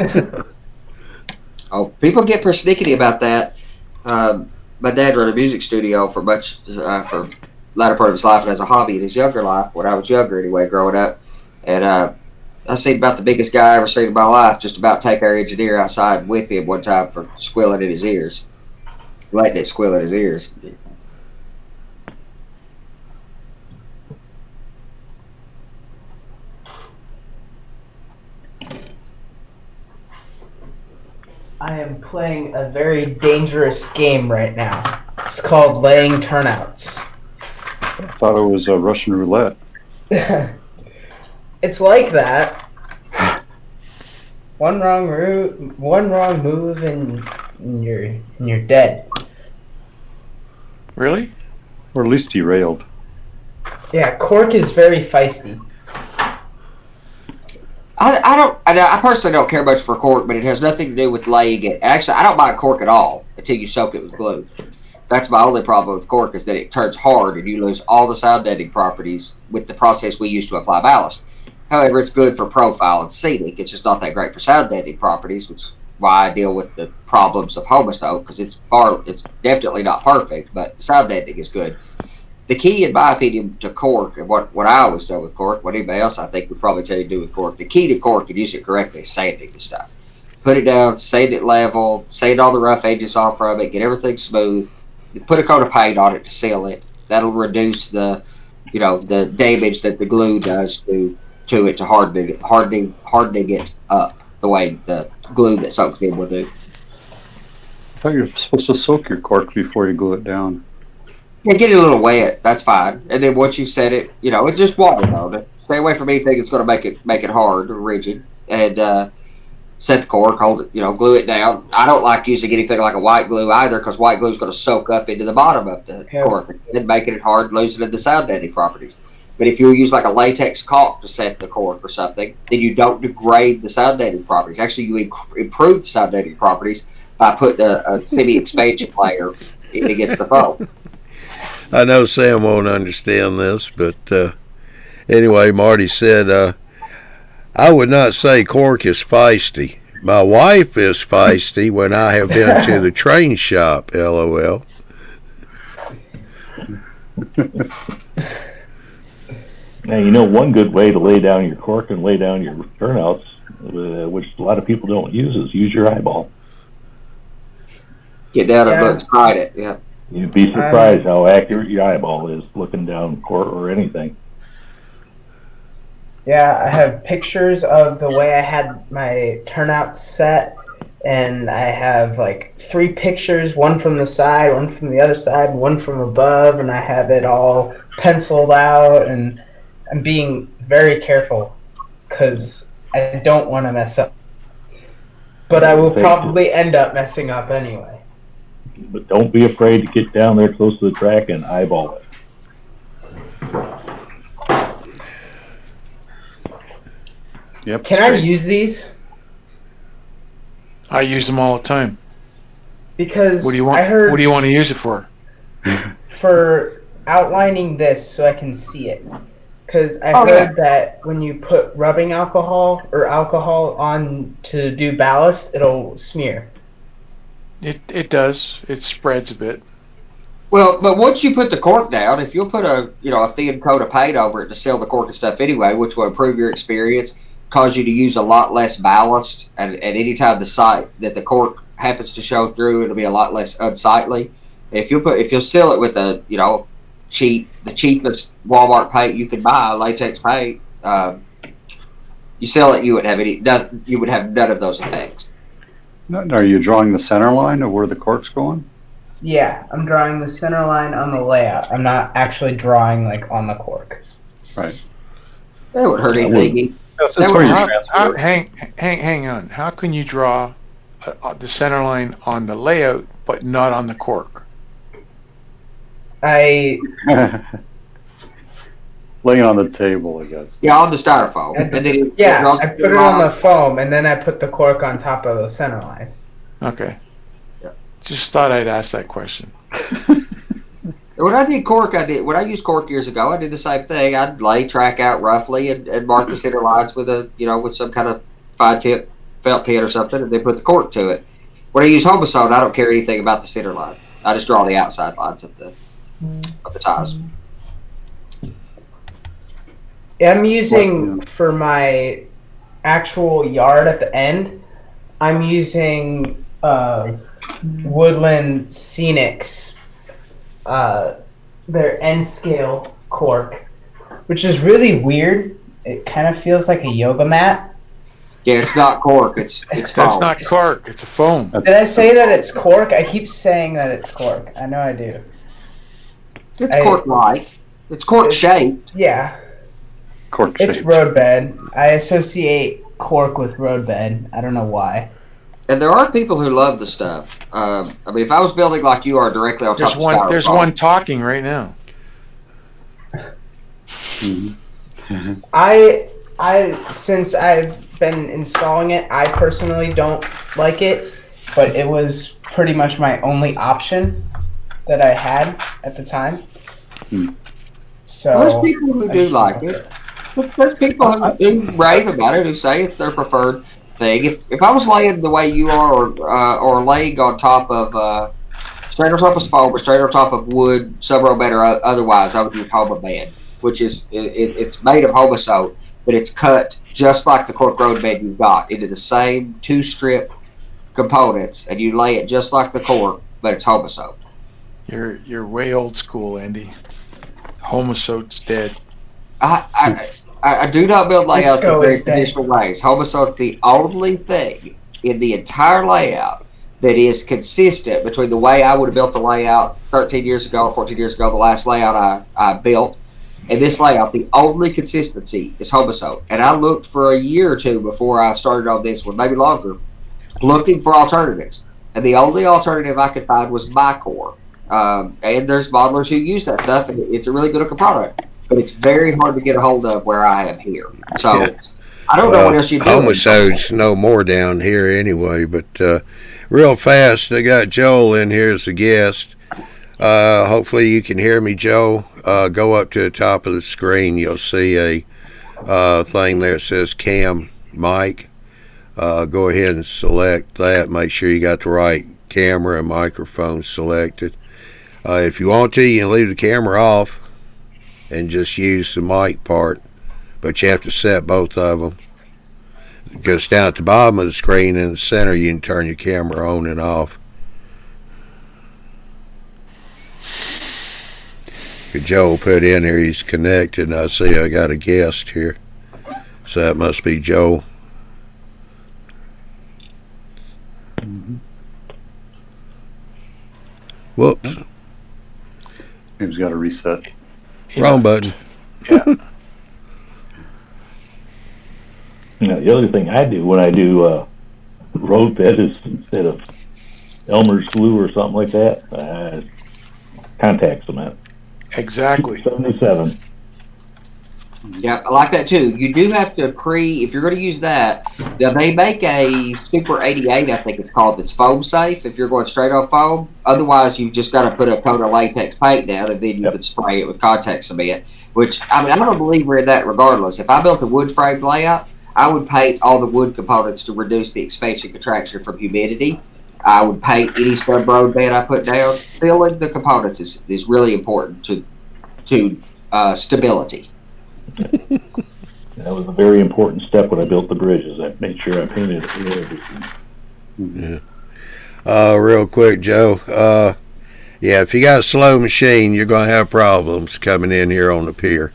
Oh, people get persnickety about that. My dad ran a music studio for for latter part of his life and as a hobby in his younger life, when I was younger anyway, growing up. And I seen about the biggest guy I ever seen in my life just about take our engineer outside and whip him one time for squealing in his ears. Letting it squeal in his ears. I am playing a very dangerous game right now. It's called laying turnouts. I thought it was Russian roulette. It's like that. One wrong move, and you're dead. Really? Or at least derailed. Yeah, Cork is very feisty. I personally don't care much for cork, but it has nothing to do with laying it. Actually, I don't mind cork at all until you soak it with glue. That's my only problem with cork, is that it turns hard and you lose all the sound deadening properties with the process we use to apply ballast. However, it's good for profile and scenic. It's just not that great for sound deadening properties, which is why I deal with the problems of homostoke, because it's definitely not perfect, but sound deadening is good. The key, in my opinion, to cork, and what I always do with cork, what anybody else I think would probably tell you to do with cork, the key to cork and use it correctly is sanding the stuff. Put it down, sand it level, sand all the rough edges off from it, get everything smooth, put a coat of paint on it to seal it. That'll reduce the damage that the glue does to it, to hardening it up the way the glue that soaks in will do. I thought you were supposed to soak your cork before you glue it down. Yeah, get it a little wet. That's fine. And then once you set it, it's just water though. Stay away from anything that's going to make it hard or rigid. And set the cork, hold it, glue it down. I don't like using anything like a white glue either, because white glue is going to soak up into the bottom of the cork and then making it hard, losing the sound deadening properties. But if you use like a latex caulk to set the cork or something, then you don't degrade the sound deadening properties. Actually, you improve the sound deadening properties by putting a semi-expansion layer in against the foam. I know Sam won't understand this, but anyway, Marty said, I would not say cork is feisty. My wife is feisty when I have been to the train shop, LOL. Now, one good way to lay down your cork and lay down your turnouts, which a lot of people don't use your eyeball. Get down and look inside it, yeah. You'd be surprised how accurate your eyeball is looking down cork or anything. Yeah, I have pictures of the way I had my turnouts set, and I have like 3 pictures, one from the side, one from the other side, one from above, and I have it all penciled out, and I'm being very careful because I don't want to mess up. But I will probably end up messing up anyway. But don't be afraid to get down there close to the track and eyeball it. Yep. Can I use these? I use them all the time. Because what do you want? What do you want to use it for? For outlining this so I can see it. Because I heard that when you put rubbing alcohol or alcohol on to do ballast, it'll smear. It does. It spreads a bit. Well, but once you put the cork down, if you'll put a thin coat of paint over it to seal the cork and stuff anyway, which will improve your experience, cause you to use a lot less ballast, and any time the cork happens to show through, it'll be a lot less unsightly. If you'll seal it with the cheapest Walmart paint you can buy, latex paint, you seal it, you would have none of those effects. Now, are you drawing the center line of where the cork's going? Yeah, I'm drawing the center line on the layout. I'm not actually drawing like on the cork. Right. That would hurt anything. Hang on. How can you draw the center line on the layout but not on the cork? I Laying on the table, I guess. Yeah, on the styrofoam. And then I put it on the foam, and then I put the cork on top of the center line. Okay. Just thought I'd ask that question. When I did cork, when I used cork years ago, I did the same thing. I'd lay track out roughly and mark the center lines with with some kind of fine tip felt pen or something, and then put the cork to it. When I use Homosone, I don't care anything about the center line. I just draw the outside lines of the ties. I'm using, for my actual yard at the end, I'm using Woodland Scenics, their end scale cork, which is really weird. It kind of feels like a yoga mat. Yeah, it's not cork. It's foam. That's not cork. It's a foam. Did I say that it's cork? I keep saying that it's cork. I know I do. It's cork-like. It's cork-shaped. Yeah. Cork It's shaped. roadbed. I associate cork with roadbed. I don't know why. And there are people who love the stuff. I mean, if I was building like you are directly on top of styrofoam. There's one talking right now. I since I've been installing it, I personally don't like it, but it was pretty much my only option that I had at the time. So there's people who do like it. There's people who do rave about it, who say it's their preferred thing. If I was laying the way you are, or laying on top of straight on top of foam or straight on top of wood, sub-row bed or otherwise, I would use Homo bed, which is it's made of Homosone, but it's cut just like the cork road bed you've got into the same 2-strip components, and you lay it just like the cork, but it's Homosone. You're way old school, Andy. Homosone's dead. I do not build layouts in very traditional ways. Homosone's the only thing in the entire layout that is consistent between the way I would have built the layout 13 years ago or 14 years ago, the last layout I built, and this layout. The only consistency is Homosone. And I looked for a year or two before I started on this one, maybe longer, looking for alternatives. And the only alternative I could find was MyCore. And there's modelers who use that stuff, and it's a really good looking product. But it's very hard to get a hold of where I am here. So I don't know what else you do. Homosone's no more down here anyway. But real fast, I got Joel in here as a guest. Hopefully you can hear me, Joe. Go up to the top of the screen. You'll see a thing there that says Cam Mic. Go ahead and select that. Make sure you got the right camera and microphone selected. If you want to, you can leave the camera off and just use the mic part, but you have to set both of them. It goes down at the bottom of the screen. In the center, you can turn your camera on and off. Joe put in here he's connected, and I see I got a guest here, so that must be Joe. Whoops. He's got to reset. Wrong button. Yeah. The other thing I do when I do road bed is, instead of Elmer's glue or something like that, contact cement. Exactly. 77. Yeah, I like that too. You do have to if you're going to use that, they make a Super 88, I think it's called, that's foam safe if you're going straight on foam. Otherwise, you've just got to put a coat of latex paint down, and then you could spray it with contact cement, which, I mean, I'm a believer in that regardless. If I built a wood frame layout, I would paint all the wood components to reduce the expansion contraction from humidity. I would paint any stud road bed I put down. Sealing the components is really important to stability. That was a very important step when I built the bridges. I made sure I painted everything. Yeah. Real quick, Joe. Yeah, if you got a slow machine, you're going to have problems coming in here on the pier,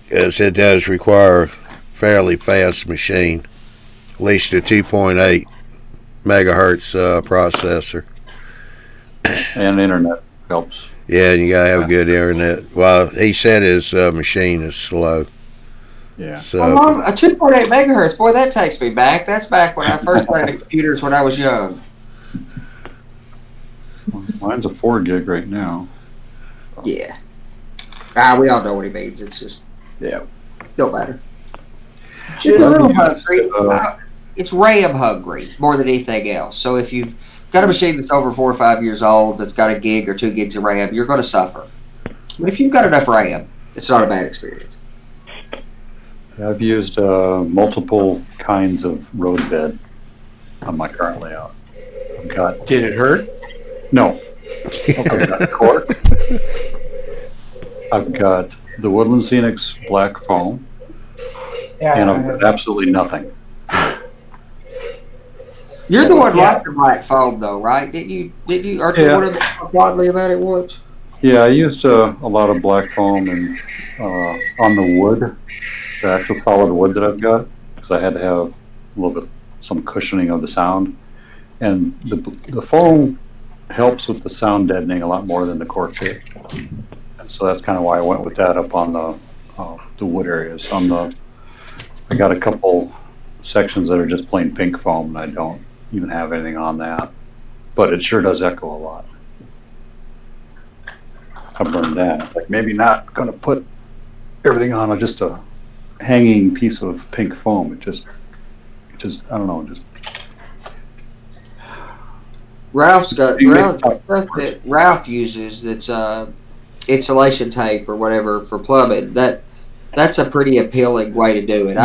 because it does require a fairly fast machine, at least a 2.8 megahertz processor. And internet helps. Yeah, and you gotta have good internet. Well, he said his machine is slow. Yeah. So a 2.8 megahertz, boy, that takes me back. That's back when I first started computers when I was young. Mine's a 4 gig right now. Yeah. We all know what he means. It's just don't matter. It's RAM hungry more than anything else. So if you've got a machine that's over 4 or 5 years old that's got a gig or 2 gigs of RAM, you're going to suffer. But if you've got enough RAM, it's not a bad experience. I've used multiple kinds of road bed on my current layout. Did it hurt? No. I've got cork. I've got the Woodland Scenics black foam. Yeah, and I've got absolutely nothing. You're the one like the black foam, though, right? Didn't you? Aren't you one of them talk widely about it once? Yeah, I used a lot of black foam and on the wood, the actual solid wood that I've got, because I had to have a little bit some cushioning of the sound, and the foam helps with the sound deadening a lot more than the cork did, and so that's kind of why I went with that up on the wood areas. I got a couple sections that are just plain pink foam, and I don't even have anything on that, but it sure does echo a lot. I've learned that. Like, maybe not going to put everything on just a hanging piece of pink foam. It just I don't know. Just Ralph's got stuff that Ralph uses that's insulation tape or whatever for plumbing. That's a pretty appealing way to do it.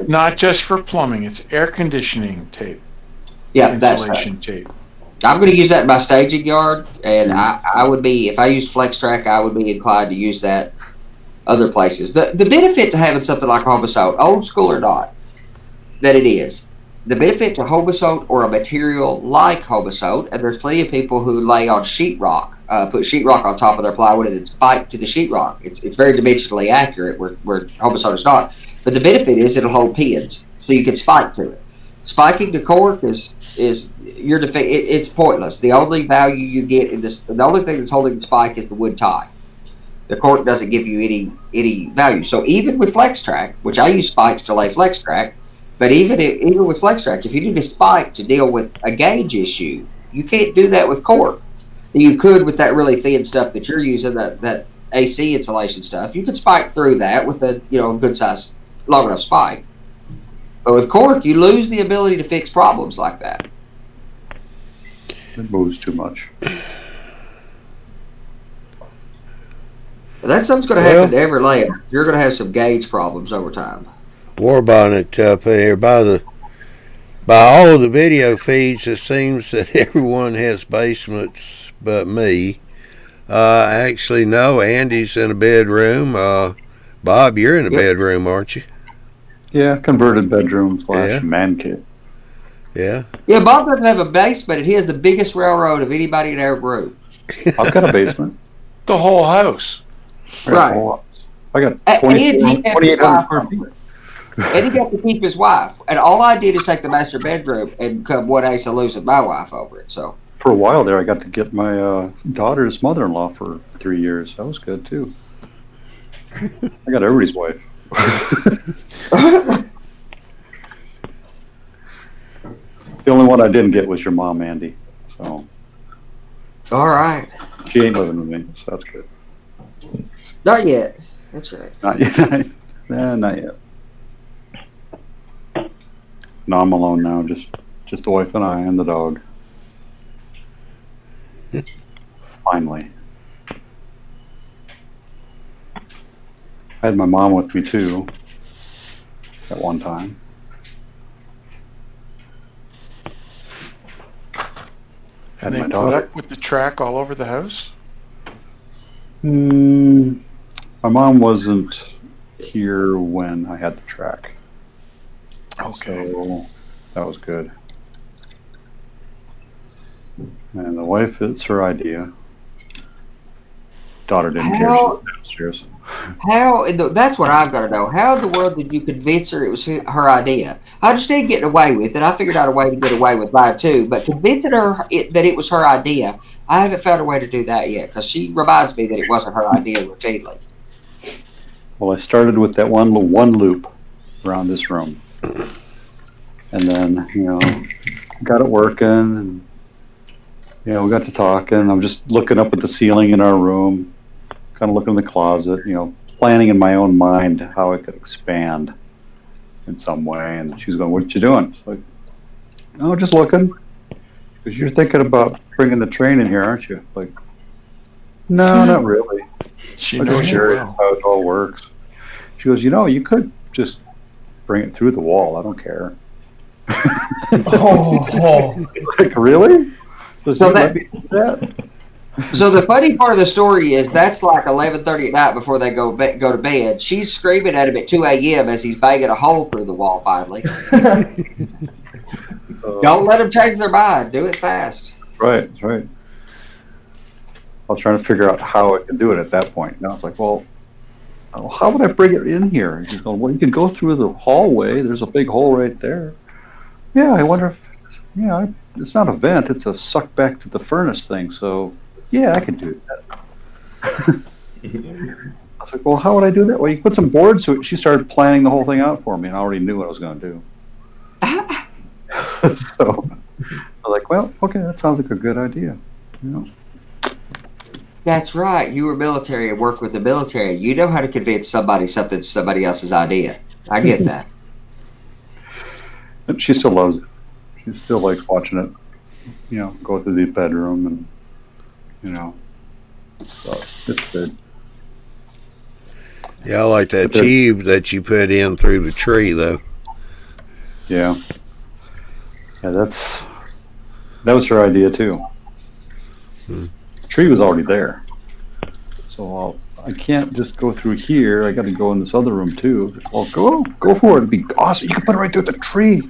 Not just for plumbing. It's air conditioning tape. Yeah, insulation tape. I'm going to use that in my staging yard, and I would be, if I used FlexTrack, I would be inclined to use that other places. The benefit to having something like Homosode, old school or not, that it is, the benefit to Homosode or a material like Homosode, and there's plenty of people who lay on sheetrock, put sheetrock on top of their plywood and then spike to the sheetrock. It's very dimensionally accurate where Homosode is not. But the benefit is it'll hold pins, so you can spike to it. Spiking the cork is it's pointless. The only value you get in this, the only thing that's holding the spike is the wood tie. The cork doesn't give you any value. So even with FlexTrack, which I use spikes to lay FlexTrack, but even with FlexTrack, if you need a spike to deal with a gauge issue, you can't do that with cork. You could with that really thin stuff that you're using, that AC insulation stuff. You could spike through that with a good size, long enough spike. But with cork, you lose the ability to fix problems like that. It moves too much. That's something's going to happen to every layer. You're going to have some gauge problems over time. Warbonnet put here by all of the video feeds, it seems that everyone has basements but me. Actually, no, Andy's in a bedroom. Bob, you're in a bedroom, aren't you? Yeah, converted bedroom / man cave. Yeah. Yeah, Bob doesn't have a basement, and he has the biggest railroad of anybody in our group. I've got a basement. The whole house. Right. I got 2,800 square feet. And he got to keep his wife. And all I did is take the master bedroom and come one ace of losing my wife over it. So for a while there, I got to get my daughter's mother-in-law for 3 years. That was good, too. I got everybody's wife. The only one I didn't get was your mom, Andy. So. All right. She ain't living with me, so that's good. Not yet. That's right. Not yet. Not yet. No, I'm alone now. Just the wife and I and the dog. Finally. I had my mom with me too. At one time. And they put up with the track all over the house? My mom wasn't here when I had the track. Okay. So that was good. And the wife, it's her idea. Daughter didn't care. She was downstairs. That's what I've got to know. How in the world did you convince her it was her idea? I understand getting away with it. I figured out a way to get away with mine too. But convincing her that it was her idea, I haven't found a way to do that yet because she reminds me that it wasn't her idea routinely. Well, I started with that one loop around this room. And then, got it working. And Yeah, we got to talking. I'm just looking up at the ceiling in our room, kind of looking in the closet, planning in my own mind how it could expand in some way. And she's going, "What you doing?" It's like, "Oh, just looking." Because you're thinking about bringing the train in here, aren't you? Like, no, not really. She knows you well. How it all works. She goes, you could just bring it through the wall. I don't care. Like, really? So the funny part of the story is that's like 11:30 at night before they go to bed. She's screaming at him at 2 a.m. as he's banging a hole through the wall finally. Don't let them change their mind. Do it fast. Right. I was trying to figure out how I could do it at that point. And I was like, well, how would I bring it in here? And she's going, well, you can go through the hallway. There's a big hole right there. Yeah, I wonder if, it's not a vent. It's a suck back to the furnace thing. So, yeah, I can do that. I was like, well, how would I do that? Well, you put some boards. So she started planning the whole thing out for me, and I already knew what I was going to do. So I was like, well, okay, that sounds like a good idea. That's right. You were military and worked with the military. You know how to convince somebody's somebody else's idea. I get that. And she still loves it. She still likes watching it, go through the bedroom and, so it's good. Yeah, I like that tube that you put in through the tree, though. Yeah. Yeah, that was her idea too. The tree was already there, so I can't just go through here. I got to go in this other room too. Well, go for it. It'd be awesome. You can put it right through the tree.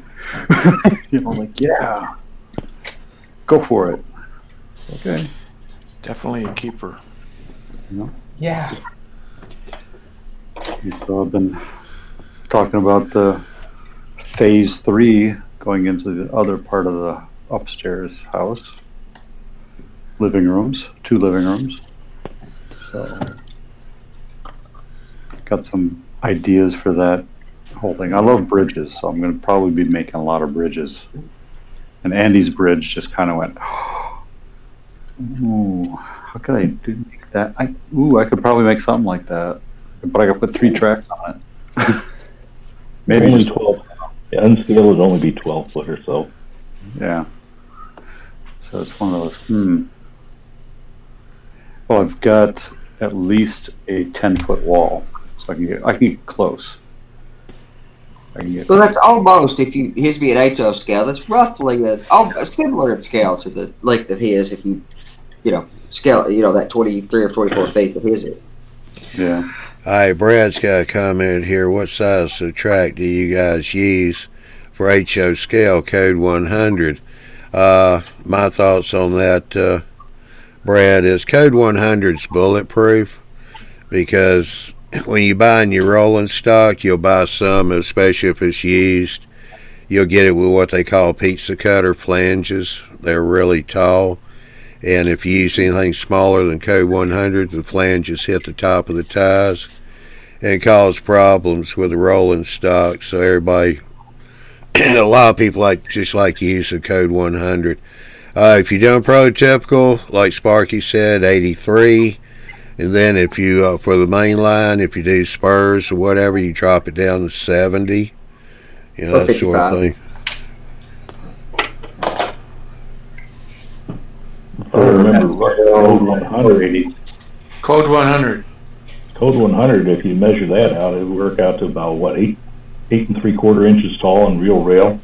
Like, yeah, go for it. Okay. Definitely a keeper. Yeah. So I've been talking about the phase 3 going into the other part of the upstairs house. 2 living rooms. So got some ideas for that whole thing. I love bridges, so I'm going to probably be making a lot of bridges. And Andy's bridge just kind of went, ooh, how could I make that? I could probably make something like that, but I got to put 3 tracks on it. Maybe only just 12. The unscale would only be 12 foot or so. Yeah. So it's one of those. Well, I've got at least a 10-foot wall, so I can get close. Well, that's almost, if you his being HO scale, that's roughly a similar in scale to the length of his. If you scale, that 23 or 24 feet of his is. Yeah. All right, Brad's got a comment here. What size of track do you guys use for HO scale code 100? My thoughts on that, Brad, is code 100's bulletproof, because when you buy in your rolling stock, you'll buy some, especially if it's used. You'll get it with what they call pizza cutter flanges. They're really tall. And if you use anything smaller than code 100, the flanges hit the top of the ties and cause problems with the rolling stock. So everybody, a lot of people just like use the code 100. If you're doing prototypical, like Sparky said, 83. And then if you, for the main line, if you do spurs or whatever, you drop it down to 70. That sort of thing. I remember code 100. Code 100. Code 100, if you measure that out, it would work out to about, 8 3/4 inches tall on real rail.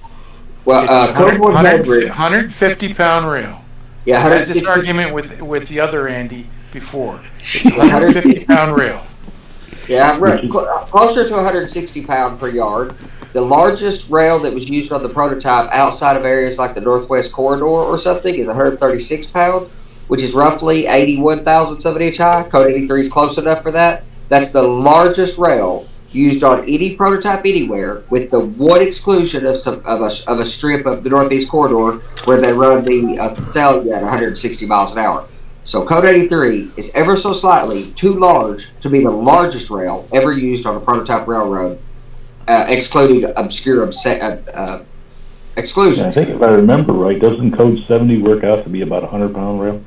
Well, code 100. 150-pound rail. Yeah, I had this argument with the other Andy before. It's 150-pound rail. Yeah, closer to 160 pound per yard. The largest rail that was used on the prototype outside of areas like the Northwest Corridor or something is 136 pound, which is roughly 81 thousandths of an inch high. Code 83 is close enough for that. That's the largest rail used on any prototype anywhere, with the one exclusion of a strip of the Northeast Corridor where they run the Casellia at 160 miles an hour. So Code 83 is ever so slightly too large to be the largest rail ever used on a prototype railroad, excluding obscure exclusions. I think if I remember right, doesn't code 70 work out to be about a 100-pound rail?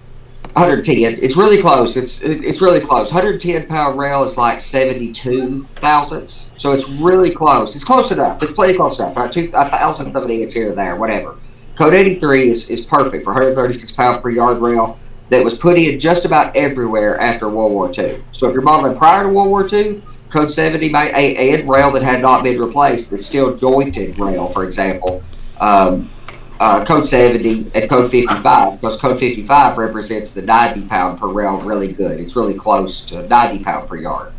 110. It's really close. It's really close. 110-pound rail is like 72 thousandths. So it's really close. It's close enough. It's plenty close enough. Right? 1,000th of an inch here or there, whatever. Code 83 is perfect for 136-pound per yard rail that was put in just about everywhere after World War II. So if you're modeling prior to World War II, Code 70 might add rail that had not been replaced, that's still jointed rail, for example. Code 70 and Code 55, because Code 55 represents the 90-pound per rail really good. It's really close to 90-pound per yard.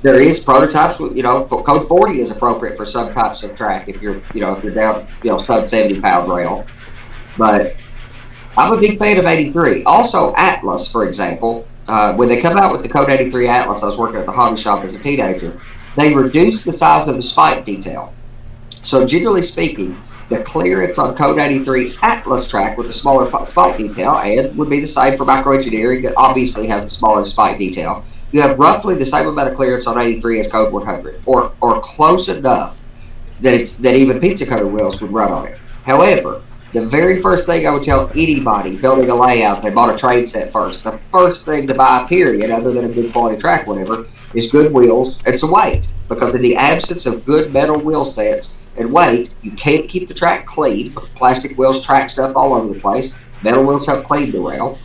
There is prototypes, Code 40 is appropriate for some types of track if you're down, sub 70-pound rail. But I'm a big fan of 83. Also, Atlas, for example, when they come out with the Code 83 Atlas, I was working at the hobby shop as a teenager, they reduced the size of the spike detail. So generally speaking, the clearance on Code 83 Atlas track with the smaller spike detail, and would be the same for microengineering that obviously has a smaller spike detail. You have roughly the same amount of clearance on 83 as Code 100, or close enough that even pizza cutter wheels would run on it. However, the very first thing I would tell anybody building a layout that bought a train set first, the first thing to buy, period, other than a good quality track, whatever, is good wheels and some weight. Because in the absence of good metal wheel sets and weight, you can't keep the track clean. Plastic wheels track stuff all over the place. Metal wheels help clean the rail.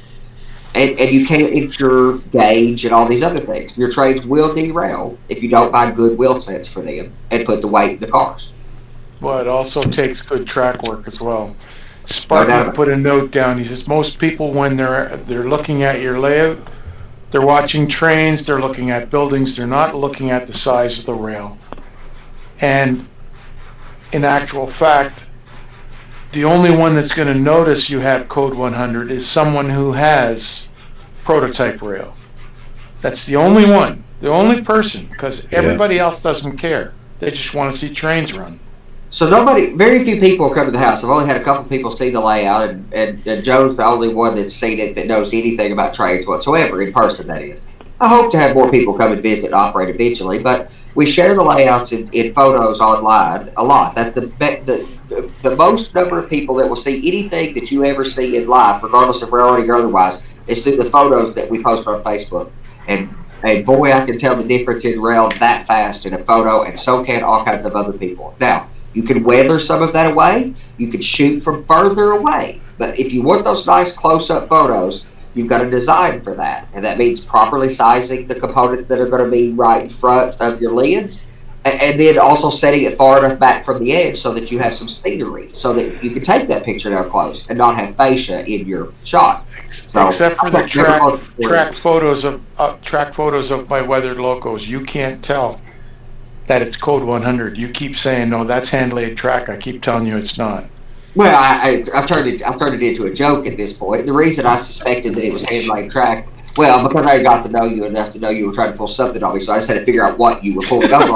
And you can't ensure gauge and all these other things. Your trains will derail if you don't buy good wheel sets for them and put the weight in the cars. Well, it also takes good track work as well. Sparky put a note down. He says most people, when they're looking at your layout, they're watching trains, they're looking at buildings, they're not looking at the size of the rail. And in actual fact, the only one that's going to notice you have Code 100 is someone who has prototype rail. That's the only one, the only person, because everybody else doesn't care. They just want to see trains run. So very few people come to the house. I've only had a couple people see the layout, and Joe's the only one that's seen it that knows anything about trains whatsoever, in person, that is. I hope to have more people come and visit and operate eventually, but we share the layouts in photos online a lot. That's the most number of people that will see anything that you ever see in life, regardless of railroading or otherwise, is through the photos that we post on Facebook. And boy, I can tell the difference in rail that fast in a photo, and so can all kinds of other people. Now, you can weather some of that away. You can shoot from further away. But if you want those nice close-up photos, you've got to design for that. And that means properly sizing the components that are going to be right in front of your lids. And then also setting it far enough back from the edge so that you have some scenery, so that you can take that picture down close and not have fascia in your shot. So, except for the track photos of my weathered locos, you can't tell that it's Code 100. You keep saying, no, that's hand-laid track. I keep telling you it's not. Well, I've turned it into a joke at this point. The reason I suspected that it was hand-laid track, well, because I got to know you enough to know you were trying to pull something on me, so I just had to figure out what you were pulling up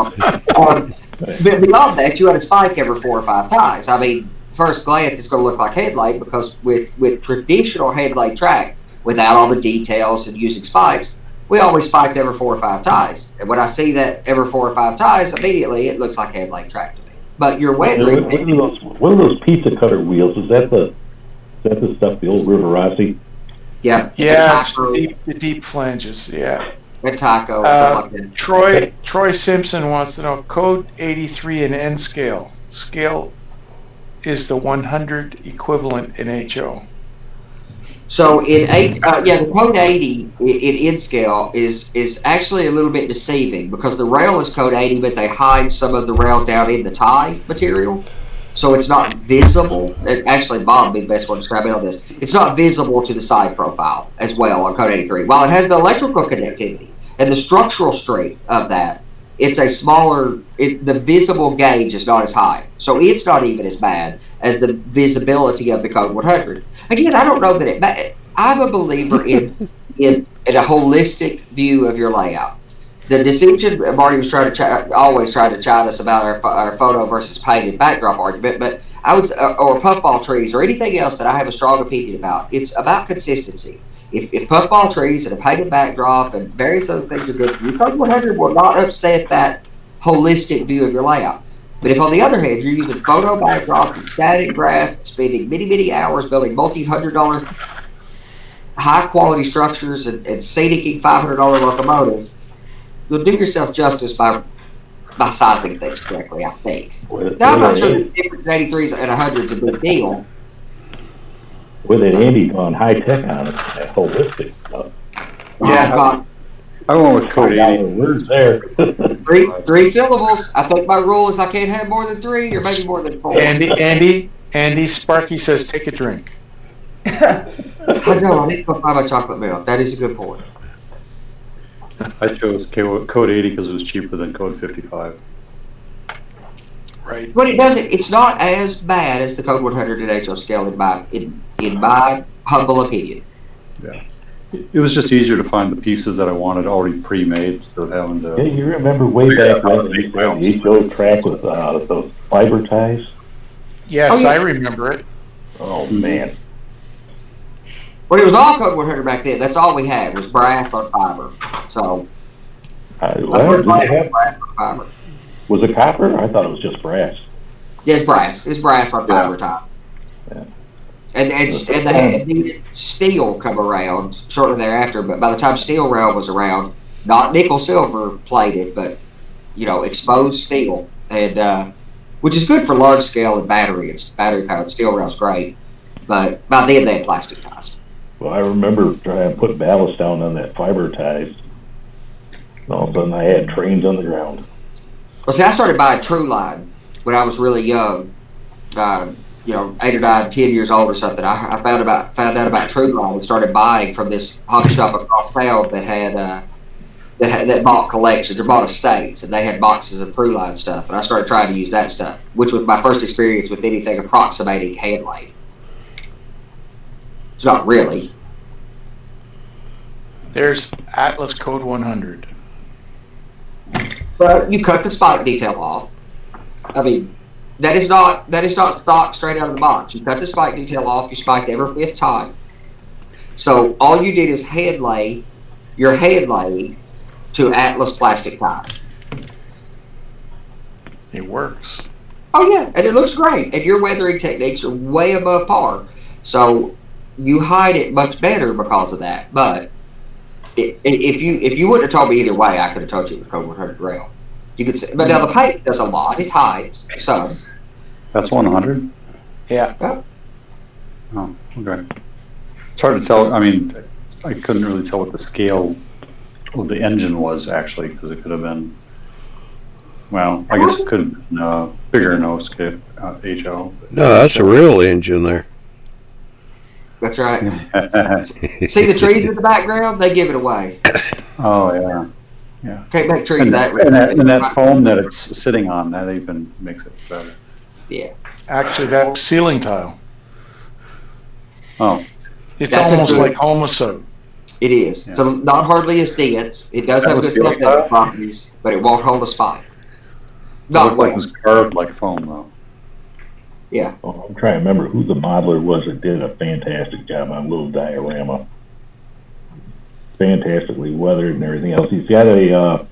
on. But beyond that, you had a spike every 4 or 5 ties. I mean, first glance, it's going to look like hand-laid, because with traditional hand-laid track, without all the details and using spikes, we always spiked every 4 or 5 ties. And when I see that every 4 or 5 ties, immediately it looks like hand-laid track to me. But your weathering... What are those pizza cutter wheels? Is that the stuff, the old River Rossi? Yeah. Yeah, it's the deep flanges, yeah. And taco or something like that. Troy Simpson wants to know, Code 83 in N scale. Scale is the 100 equivalent in HO. So the Code 80 in N scale is actually a little bit deceiving, because the rail is Code 80, but they hide some of the rail down in the tie material, so it's not visible. Actually, Bob would be the best one to describe it on this. It's not visible to the side profile as well on Code 83. While it has the electrical connectivity and the structural strength of that, it's a smaller. The visible gauge is not as high, so it's not even as bad as the visibility of the Code 100. Again, I don't know that I'm a believer in a holistic view of your layout. The decision, Marty was always trying to chide us about our photo versus painted backdrop argument, but I would, or puffball trees or anything else that I have a strong opinion about. It's about consistency. If puffball trees and a painted backdrop and various other things are good for you, Code 100 will not upset that holistic view of your layout. But if, on the other hand, you're using photo backdrop and static grass, spending many hours building multi-$100 high-quality structures and scenicking $500 locomotive, you'll do yourself justice by sizing things correctly, I think. Now, I'm not sure the difference in 83s and 100s is a big deal. With it, Andy gone high tech on it, that holistic stuff. Yeah, I went with code 80. Words there. three syllables. I think my rule is I can't have more than 3 or maybe more than 4. Andy, Sparky says take a drink. I know, I need to go buy my chocolate milk. That is a good point. I chose code 80 because it was cheaper than code 55. Right. But it's not as bad as the code 100 at HO scale in my humble opinion. Yeah. It was just easier to find the pieces that I wanted already pre-made instead of having to... Yeah, you remember way back when the HO track with those fiber ties? Yes, I remember it. Oh, man. Well, it was all code 100 back then. That's all we had was brass on fiber. So, was it copper? I thought it was just brass. Yeah, it's brass. It's brass on fiber tie. Yeah. And they had steel come around shortly thereafter. But by the time steel rail was around, not nickel silver plated, but exposed steel, and which is good for large scale and battery. It's battery powered steel rail's great. But by then they had plastic ties. Well, I remember trying to put ballast down on that fiber ties. And all of a sudden I had trains on the ground. Well, see, I started buying True Line when I was really young. 8 or 9, 10 years old or something. I found out about True Line and started buying from this hobby shop across town that had that bought collections or bought estates, and they had boxes of True Line stuff. And I started trying to use that stuff, which was my first experience with anything approximating hand laid. It's not really. There's Atlas Code 100. But you cut the spike detail off. I mean, that is not stock straight out of the box. You cut the spike detail off. You spiked every 5th time. So all you did is hand lay your hand lay to Atlas plastic tie. It works. Oh yeah, and it looks great. And your weathering techniques are way above par. So you hide it much better because of that. But if you wouldn't have told me either way, I could have told you it was code 100 rail. You could say, but now the paint does a lot. It hides some. That's 100? Yeah. Oh, okay. It's hard to tell. I mean, I couldn't really tell what the scale of the engine was, actually, because it could have been, well, I guess it could have been bigger no skip HO. No, that's a real engine there. That's right. See the trees in the background? They give it away. Oh, yeah. Yeah. Can't make trees and that foam that it's sitting on, that even makes it better. Yeah. Actually, that ceiling tile. Oh. It's almost like Homoso. It is. Yeah. So not hardly as dense. It does have good secondary properties, but it won't hold a spike. Not like it was carved like foam, though. Yeah. Oh, I'm trying to remember who the modeler was that did a fantastic job on a little diorama. Fantastically weathered and everything else. He's got a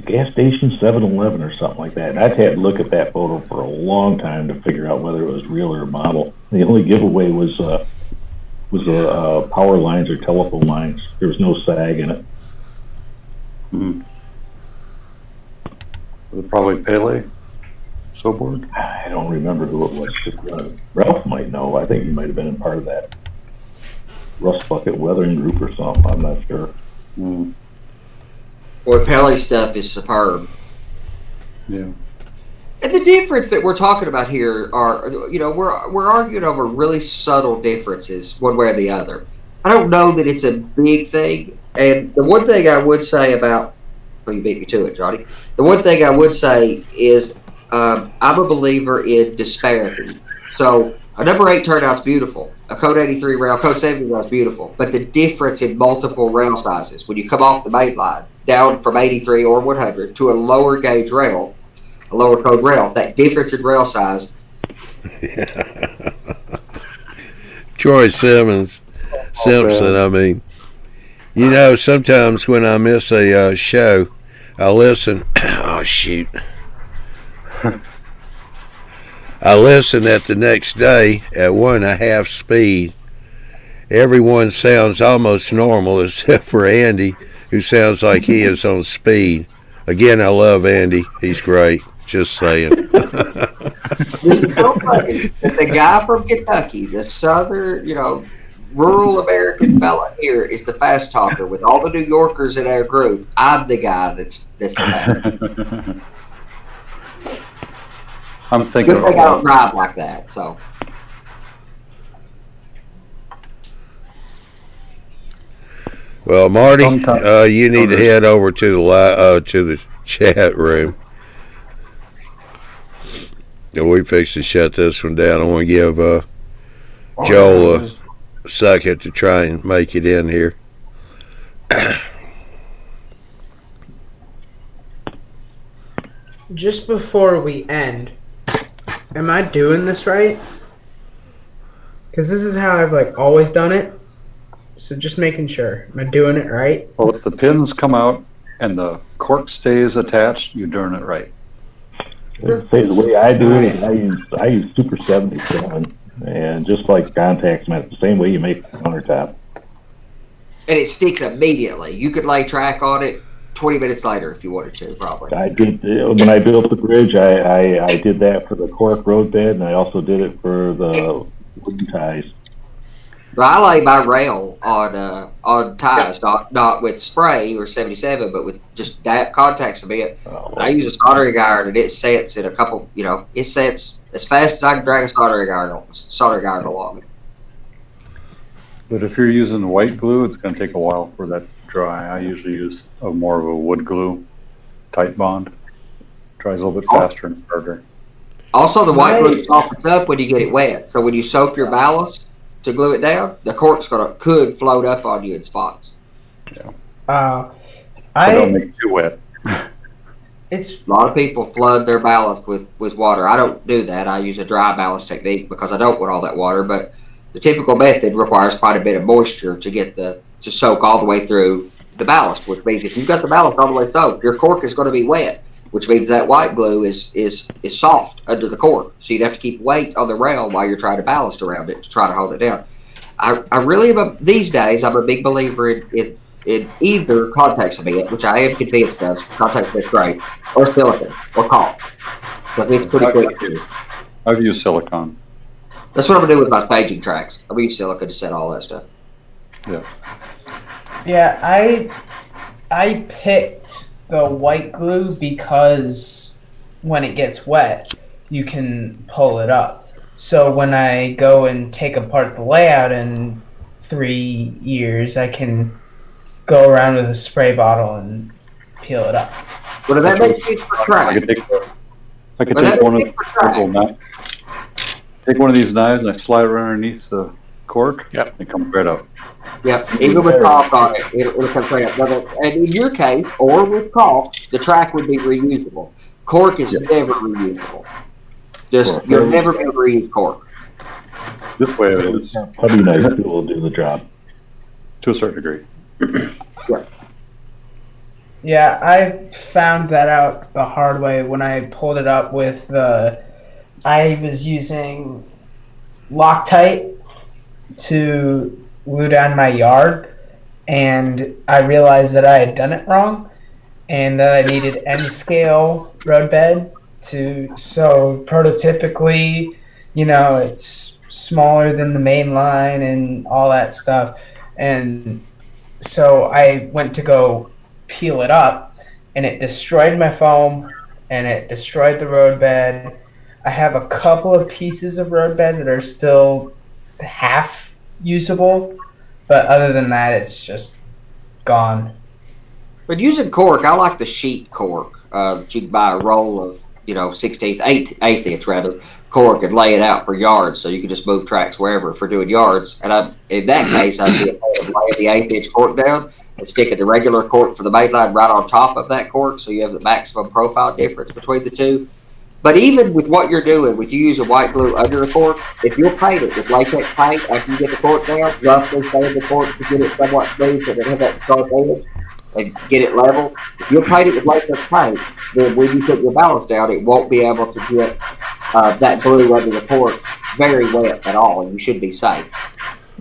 gas station 7-Eleven or something like that. And I've had to look at that photo for a long time to figure out whether it was real or a model. The only giveaway was power lines or telephone lines. There was no sag in it. Mm-hmm. Was it probably Pele? Soboard? I don't remember who it was. Ralph might know. I think he might have been in part of that Rust Bucket Weathering Group or something. I'm not sure. Mm. Boy, Pele stuff is superb. Yeah. And the difference that we're talking about here are, we're arguing over really subtle differences one way or the other. I don't know that it's a big thing. And the one thing I would say about, you beat me to it, Johnny. The one thing I would say is I'm a believer in disparity. So a number 8 turnout's beautiful. A code 83 rail, code 70 rail is beautiful. But the difference in multiple rail sizes, when you come off the main line, down from 83 or 100 to a lower gauge rail, a lower code rail, that difference in rail size. Troy Simpson, I mean, sometimes when I miss a show, I listen. Oh, shoot. I listened at the next day at 1.5 speed. Everyone sounds almost normal except for Andy, who sounds like he is on speed. Again, I love Andy. He's great. Just saying. This is so funny that the guy from Kentucky, the southern, rural American fella here, is the fast talker. With all the New Yorkers in our group, I'm the guy that's the fast. I'm thinking. Good thing I don't drive like that. So. Well, Marty, you need to head over to the chat room. And we fix to shut this one down. I want to give Joel a second to try and make it in here. Just before we end, am I doing this right? Because this is how I've always done it. So just making sure. Am I doing it right? Well, if the pins come out and the cork stays attached, you're doing it right. Say the way I do it, I use Super 77, and just like contacts, man, the same way you make the countertop. And it sticks immediately. You could lay track on it 20 minutes later if you wanted to, probably. I did when I built the bridge. I did that for the cork road bed, and I also did it for the wooden ties. But I lay my rail on ties, not with spray or 77, but with just contact cement. I use a soldering iron, and it sets in a couple. It sets as fast as I can drag a soldering iron along it. But if you're using white glue, it's going to take a while for that to dry. I usually use more of a wood glue, tight bond. Dries a little bit faster and harder. Also, the white glue softens up when you get it wet. So when you soak your ballast to glue it down, the cork's could float up on you in spots. Yeah. Don't make it too wet. A lot of people flood their ballast with water. I don't do that. I use a dry ballast technique because I don't want all that water. But the typical method requires quite a bit of moisture to soak all the way through the ballast, which means if you've got the ballast all the way soaked, your cork is going to be wet, which means that white glue is soft under the cork. So you'd have to keep weight on the rail while you're trying to ballast around it to try to hold it down. I really am these days, I'm a big believer in either contact cement, which I am convinced of, contact cement's great, or silicone, or caulk. Because it's pretty quick too. I've used silicone. That's what I'm going to do with my staging tracks. I'm going to use silicone to set all that stuff. Yeah. Yeah, I picked the white glue because when it gets wet, you can pull it up. So when I go and take apart the layout in 3 years, I can go around with a spray bottle and peel it up. What does that make sense for track? I could take one of these knives and I slide it underneath the cork. Yep. And come right up. Yep, even with caulk on it, it'll come straight up. And in your case, or with caulk, the track would be reusable. Cork is never reusable. You'll never be able to reuse cork. This way it is. Putty knife will do the job. To a certain degree. Yeah, I found that out the hard way when I pulled it up with I was using Loctite to glue down my yard, and I realized that I had done it wrong and that I needed N scale roadbed so prototypically, it's smaller than the main line and all that stuff. And so I went to go peel it up, and it destroyed my foam and it destroyed the roadbed. I have a couple of pieces of roadbed that are still half usable, but other than that, it's just gone. But using cork, I like the sheet cork. You can buy a roll of 8th inch rather cork and lay it out for yards, so you can just move tracks wherever for doing yards. And in that case, I'd be able to lay the 8th inch cork down and stick the regular cork for the main line right on top of that cork, so you have the maximum profile difference between the two. But even with what you're doing, with you using white glue under a cork, if you'll paint it with latex paint after you get the cork down, roughly sand the cork to get it somewhat smooth so it has that sharp edge and get it level. If you'll paint it with latex paint, then when you put your ballast down, it won't be able to get that glue under the port very wet at all. You should be safe.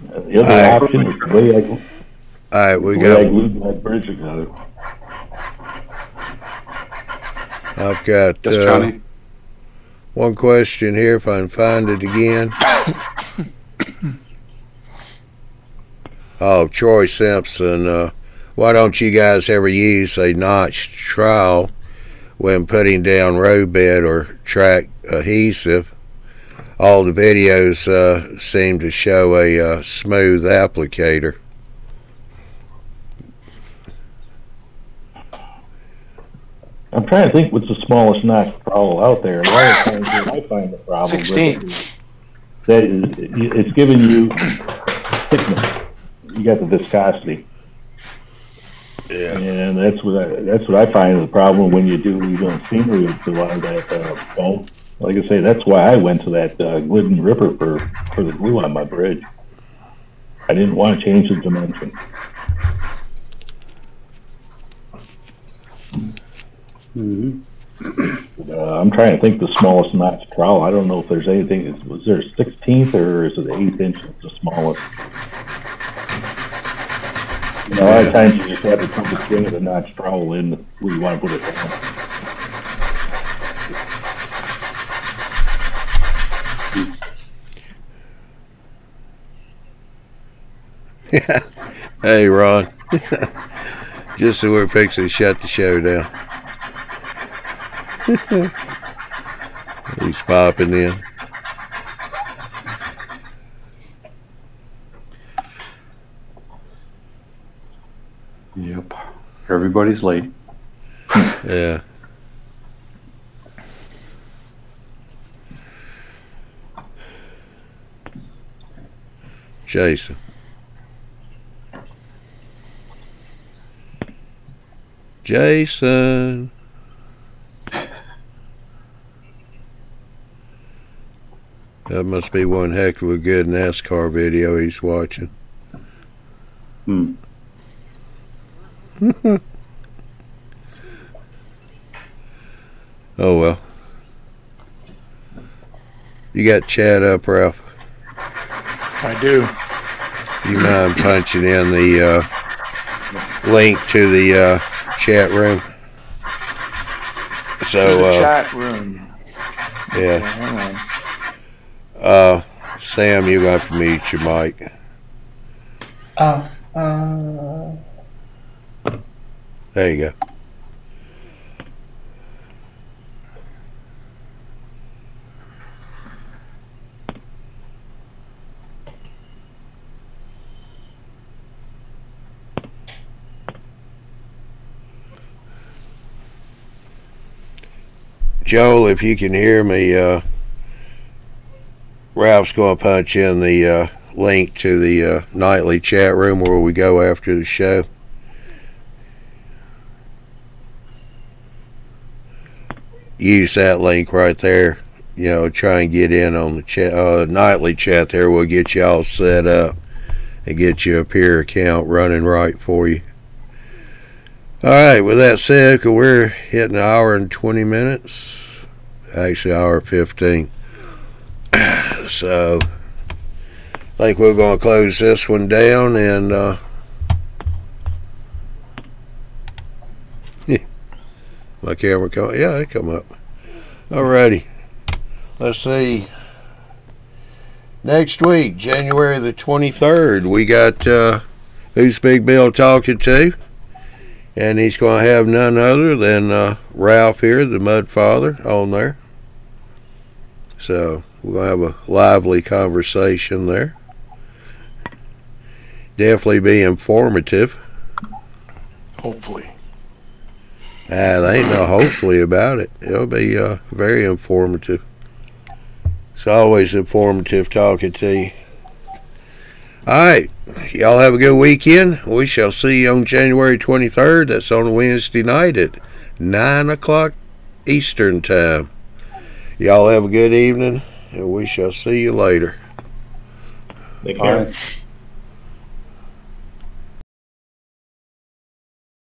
The other option is the way all right, we I got. glued that bridge together. I've got one question here. If I can find it again. Oh, Troy Simpson. Why don't you guys ever use a notched trowel when putting down roadbed or track adhesive? All the videos seem to show a smooth applicator. I'm trying to think what's the smallest notch trowel out there. A lot of times when I find the problem 16. That is, it's giving you thickness. You got the viscosity. Yeah. And that's what I find the problem when you're doing scenery with a lot of that foam. Like I say, that's why I went to that Glidden Ripper for the glue on my bridge. I didn't want to change the dimension. I'm trying to think the smallest notch trowel. I don't know if there's anything. Was there a 16th or is it 1/8 inch? It's the smallest. A lot of times you just have to put the string of the notch trowel in where you want to put it down. Hey, Ron. Just so we're fixing to shut the show down. He's popping in. Yep. Everybody's late. Yeah. Jason. Jason. That must be one heck of a good NASCAR video he's watching. Oh well. You got chat up, Ralph? I do. You mind punching in the link to the chat room? So the chat room. Yeah. Hang on. Sam, you got to mute your mic. There you go. Joel, if you can hear me, Ralph's going to punch in the link to the nightly chat room where we go after the show. Use that link right there. You know, try and get in on the chat, nightly chat there. We'll get you all set up and get you a peer account running right for you. All right, with that said, we're hitting an hour and 20 minutes. Actually, an hour 15. So, I think we're going to close this one down and my camera come. Yeah, it come up. Alrighty. Let's see. Next week, January the 23rd, we got Who's Big Bill talking to? And he's going to have none other than Ralph here, the Mud Father, on there. So we'll have a lively conversation there. Definitely be informative. Hopefully. There ain't no hopefully about it. It'll be very informative. It's always informative talking to you. Alright, y'all have a good weekend. We shall see you on January 23rd. That's on Wednesday night at 9 o'clock Eastern Time. Y'all have a good evening, and we shall see you later. Take care. Bye.